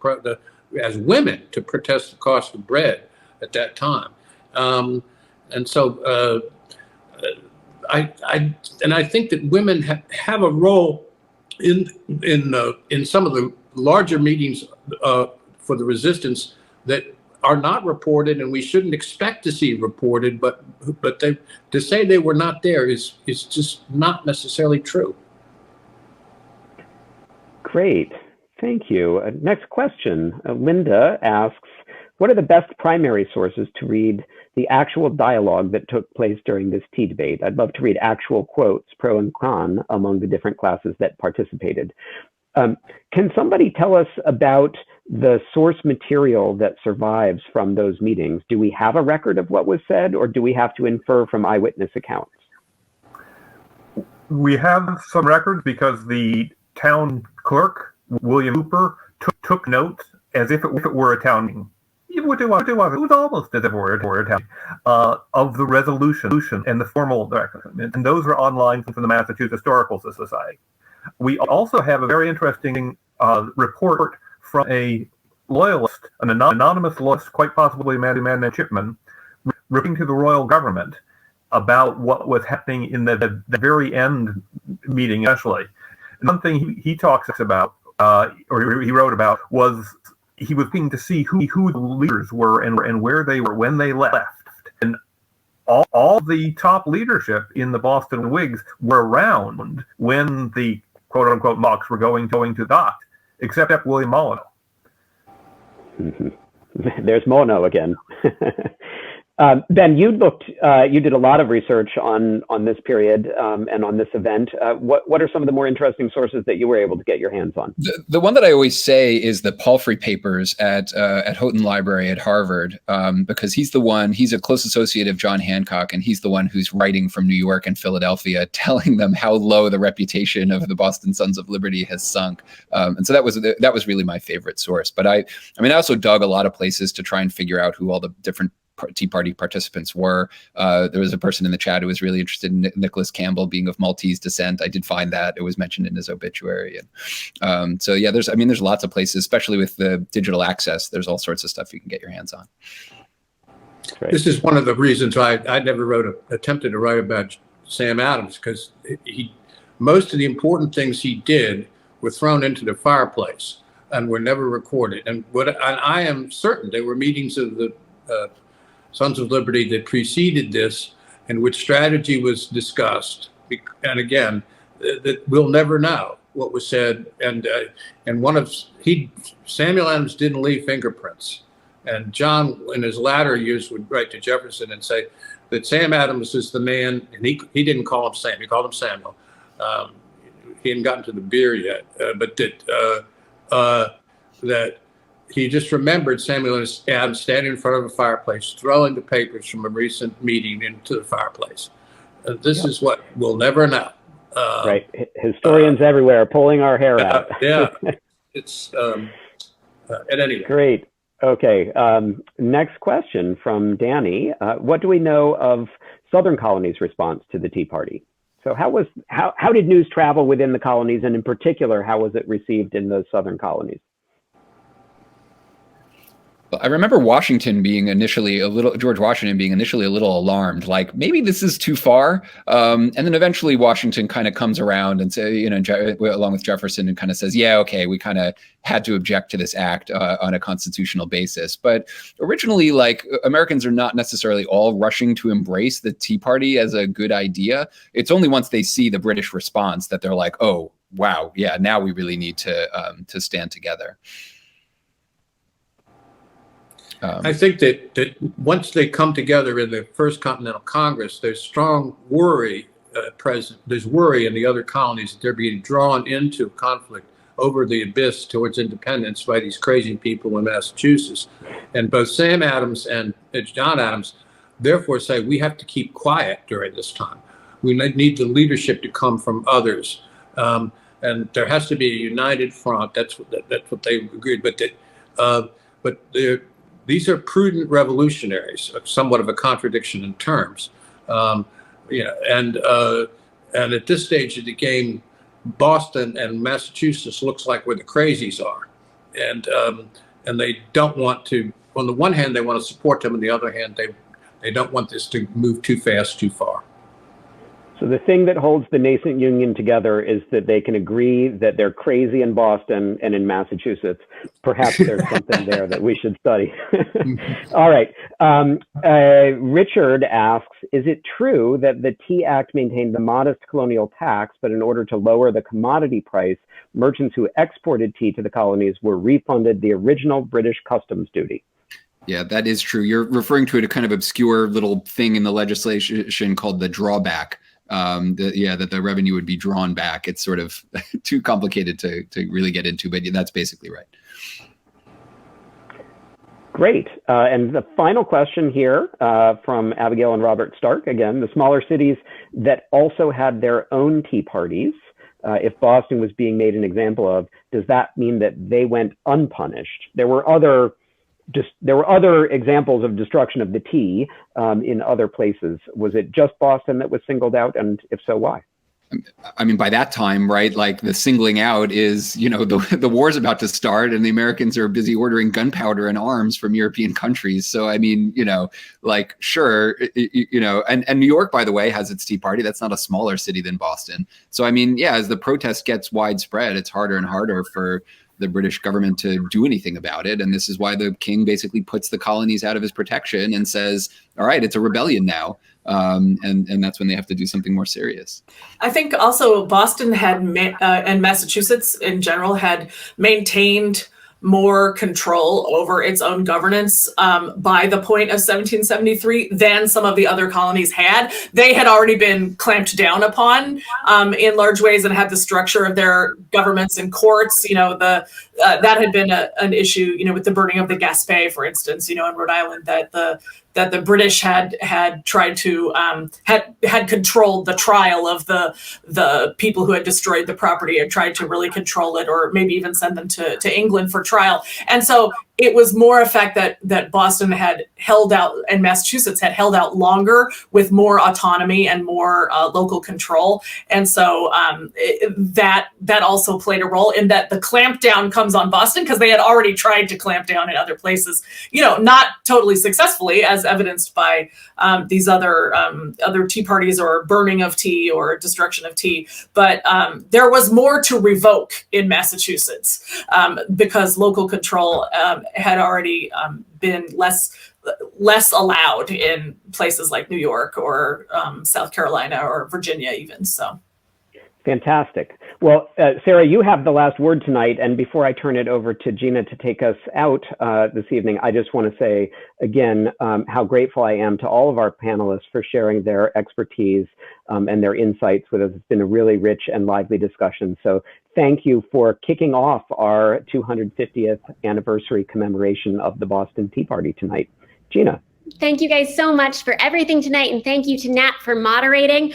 as women to protest the cost of bread at that time. And so I think that women have a role in some of the larger meetings for the resistance that are not reported, and we shouldn't expect to see reported. But to say they were not there is just not necessarily true. Great, thank you. Next question. Linda asks, what are the best primary sources to read the actual dialogue that took place during this tea debate. I'd love to read actual quotes, pro and con, among the different classes that participated. Can somebody tell us about the source material that survives from those meetings? Do we have a record of what was said, or do we have to infer from eyewitness accounts? We have some records because the town clerk, William Hooper, took notes as if it were a town meeting. It was almost as if it were a town of the resolution and the formal document. And those are online from the Massachusetts Historical Society. We also have a very interesting report from a loyalist, an anonymous loyalist, quite possibly a man named Chipman, reporting to the royal government about what was happening in the very end meeting, especially. And one thing he talks about, or he wrote about, was he was looking to see who the leaders were and where they were when they left. And all the top leadership in the Boston Whigs were around when the quote-unquote mocks were going to dock, except William Molyneux. Mm-hmm. There's Mono again. Ben, you did a lot of research on this period and on this event. What are some of the more interesting sources that you were able to get your hands on? The one that I always say is the Palfrey papers at Houghton Library at Harvard, because he's a close associate of John Hancock, and he's the one who's writing from New York and Philadelphia, telling them how low the reputation of the Boston Sons of Liberty has sunk. And so that was really my favorite source. But I also dug a lot of places to try and figure out who all the different Tea Party participants were. There was a person in the chat who was really interested in Nicholas Campbell being of Maltese descent. I did find that it was mentioned in his obituary. And so yeah, there's lots of places, especially with the digital access. There's all sorts of stuff you can get your hands on. This is one of the reasons I never attempted to write about Sam Adams, because most of the important things he did were thrown into the fireplace and were never recorded. And I am certain there were meetings of the Sons of Liberty that preceded this, in which strategy was discussed. And again, that we'll never know what was said. And Samuel Adams didn't leave fingerprints. And John, in his latter years, would write to Jefferson and say that Sam Adams is the man, and he didn't call him Sam, he called him Samuel. He hadn't gotten to the beer yet, but that he just remembered Samuel Adams standing in front of a fireplace, throwing the papers from a recent meeting into the fireplace. This is what we'll never know. Right. Historians everywhere are pulling our hair out. Yeah. It's at any rate. Great. Okay. Next question from Danny. What do we know of Southern colonies' response to the Tea Party? So how did news travel within the colonies, and in particular, how was it received in those Southern colonies? I remember George Washington being initially a little alarmed, like maybe this is too far. And then eventually Washington kind of comes around and say, along with Jefferson, and kind of says, yeah, okay, we kind of had to object to this act on a constitutional basis. But originally, like, Americans are not necessarily all rushing to embrace the Tea Party as a good idea. It's only once they see the British response that they're like, oh, wow, yeah, now we really need to stand together. I think that once they come together in the First Continental Congress, there's strong worry present. There's worry in the other colonies that they're being drawn into conflict over the abyss towards independence by these crazy people in Massachusetts. And both Sam Adams and John Adams therefore say we have to keep quiet during this time. We need the leadership to come from others. And there has to be a united front. That's what they agreed. But these are prudent revolutionaries, somewhat of a contradiction in terms. And at this stage of the game, Boston and Massachusetts looks like where the crazies are. And they don't want to, on the one hand, they want to support them. On the other hand, they don't want this to move too fast, too far. So the thing that holds the nascent union together is that they can agree that they're crazy in Boston and in Massachusetts. Perhaps there's something there that we should study. All right. Richard asks, is it true that the Tea Act maintained the modest colonial tax, but in order to lower the commodity price, merchants who exported tea to the colonies were refunded the original British customs duty? Yeah, that is true. You're referring to a kind of obscure little thing in the legislation called the drawback. That the revenue would be drawn back. It's sort of too complicated to really get into, but that's basically right. Great. And the final question here from Abigail and Robert Stark, again, the smaller cities that also had their own tea parties, if Boston was being made an example of, does that mean that they went unpunished? There were other examples of destruction of the tea in other places. Was it just Boston that was singled out? And if so, why? I mean, by that time, right, like the singling out is, the war's about to start and the Americans are busy ordering gunpowder and arms from European countries. So, I mean, sure, and New York, by the way, has its Tea Party. That's not a smaller city than Boston. So, I mean, yeah, as the protest gets widespread, it's harder and harder for the British government to do anything about it. And this is why the king basically puts the colonies out of his protection and says, all right, it's a rebellion now. And that's when they have to do something more serious. I think also Boston and Massachusetts in general had maintained more control over its own governance by the point of 1773 than some of the other colonies had. They had already been clamped down upon in large ways and had the structure of their governments and courts. That had been an issue, with the burning of the Gaspé, for instance, in Rhode Island, that the British had tried to had controlled the trial of the people who had destroyed the property and tried to really control it, or maybe even send them to England for trial. And so it was more a fact that Boston had held out and Massachusetts had held out longer with more autonomy and more local control. And so that also played a role in that the clampdown comes on Boston because they had already tried to clamp down in other places, not totally successfully, as evidenced by these other tea parties or burning of tea or destruction of tea. But there was more to revoke in Massachusetts because local control had already been less allowed in places like New York or South Carolina or Virginia even. So. Fantastic. Well, Sarah, you have the last word tonight. And before I turn it over to Gina to take us out this evening, I just want to say again how grateful I am to all of our panelists for sharing their expertise and their insights with us. It's been a really rich and lively discussion. So thank you for kicking off our 250th anniversary commemoration of the Boston Tea Party tonight. Gina. Thank you guys so much for everything tonight. And thank you to Nat for moderating.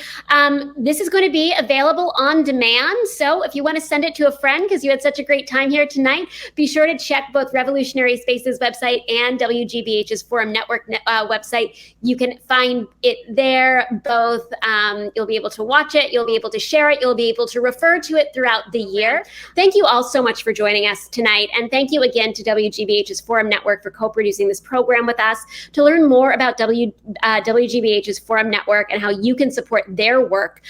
This is going to be available on demand. So if you want to send it to a friend because you had such a great time here tonight, be sure to check both Revolutionary Spaces website and WGBH's Forum Network website. You can find it there. Both you'll be able to watch it. You'll be able to share it. You'll be able to refer to it throughout the year. Thank you all so much for joining us tonight. And thank you again to WGBH's Forum Network for co-producing this program with us. To learn more about WGBH's Forum Network and how you can support their work,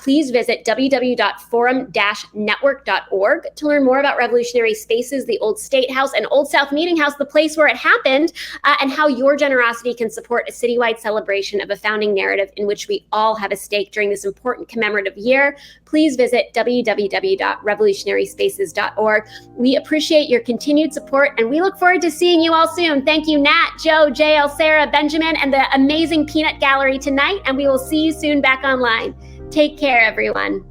please visit www.forum-network.org to learn more about Revolutionary Spaces, the Old State House and Old South Meeting House, the place where it happened, and how your generosity can support a citywide celebration of a founding narrative in which we all have a stake during this important commemorative year. Please visit www.revolutionaryspaces.org. We appreciate your continued support, and we look forward to seeing you all soon. Thank you, Nat, Joe, JL, Sarah, Benjamin, and the amazing Peanut Gallery tonight, and we will see you soon back online. Take care, everyone.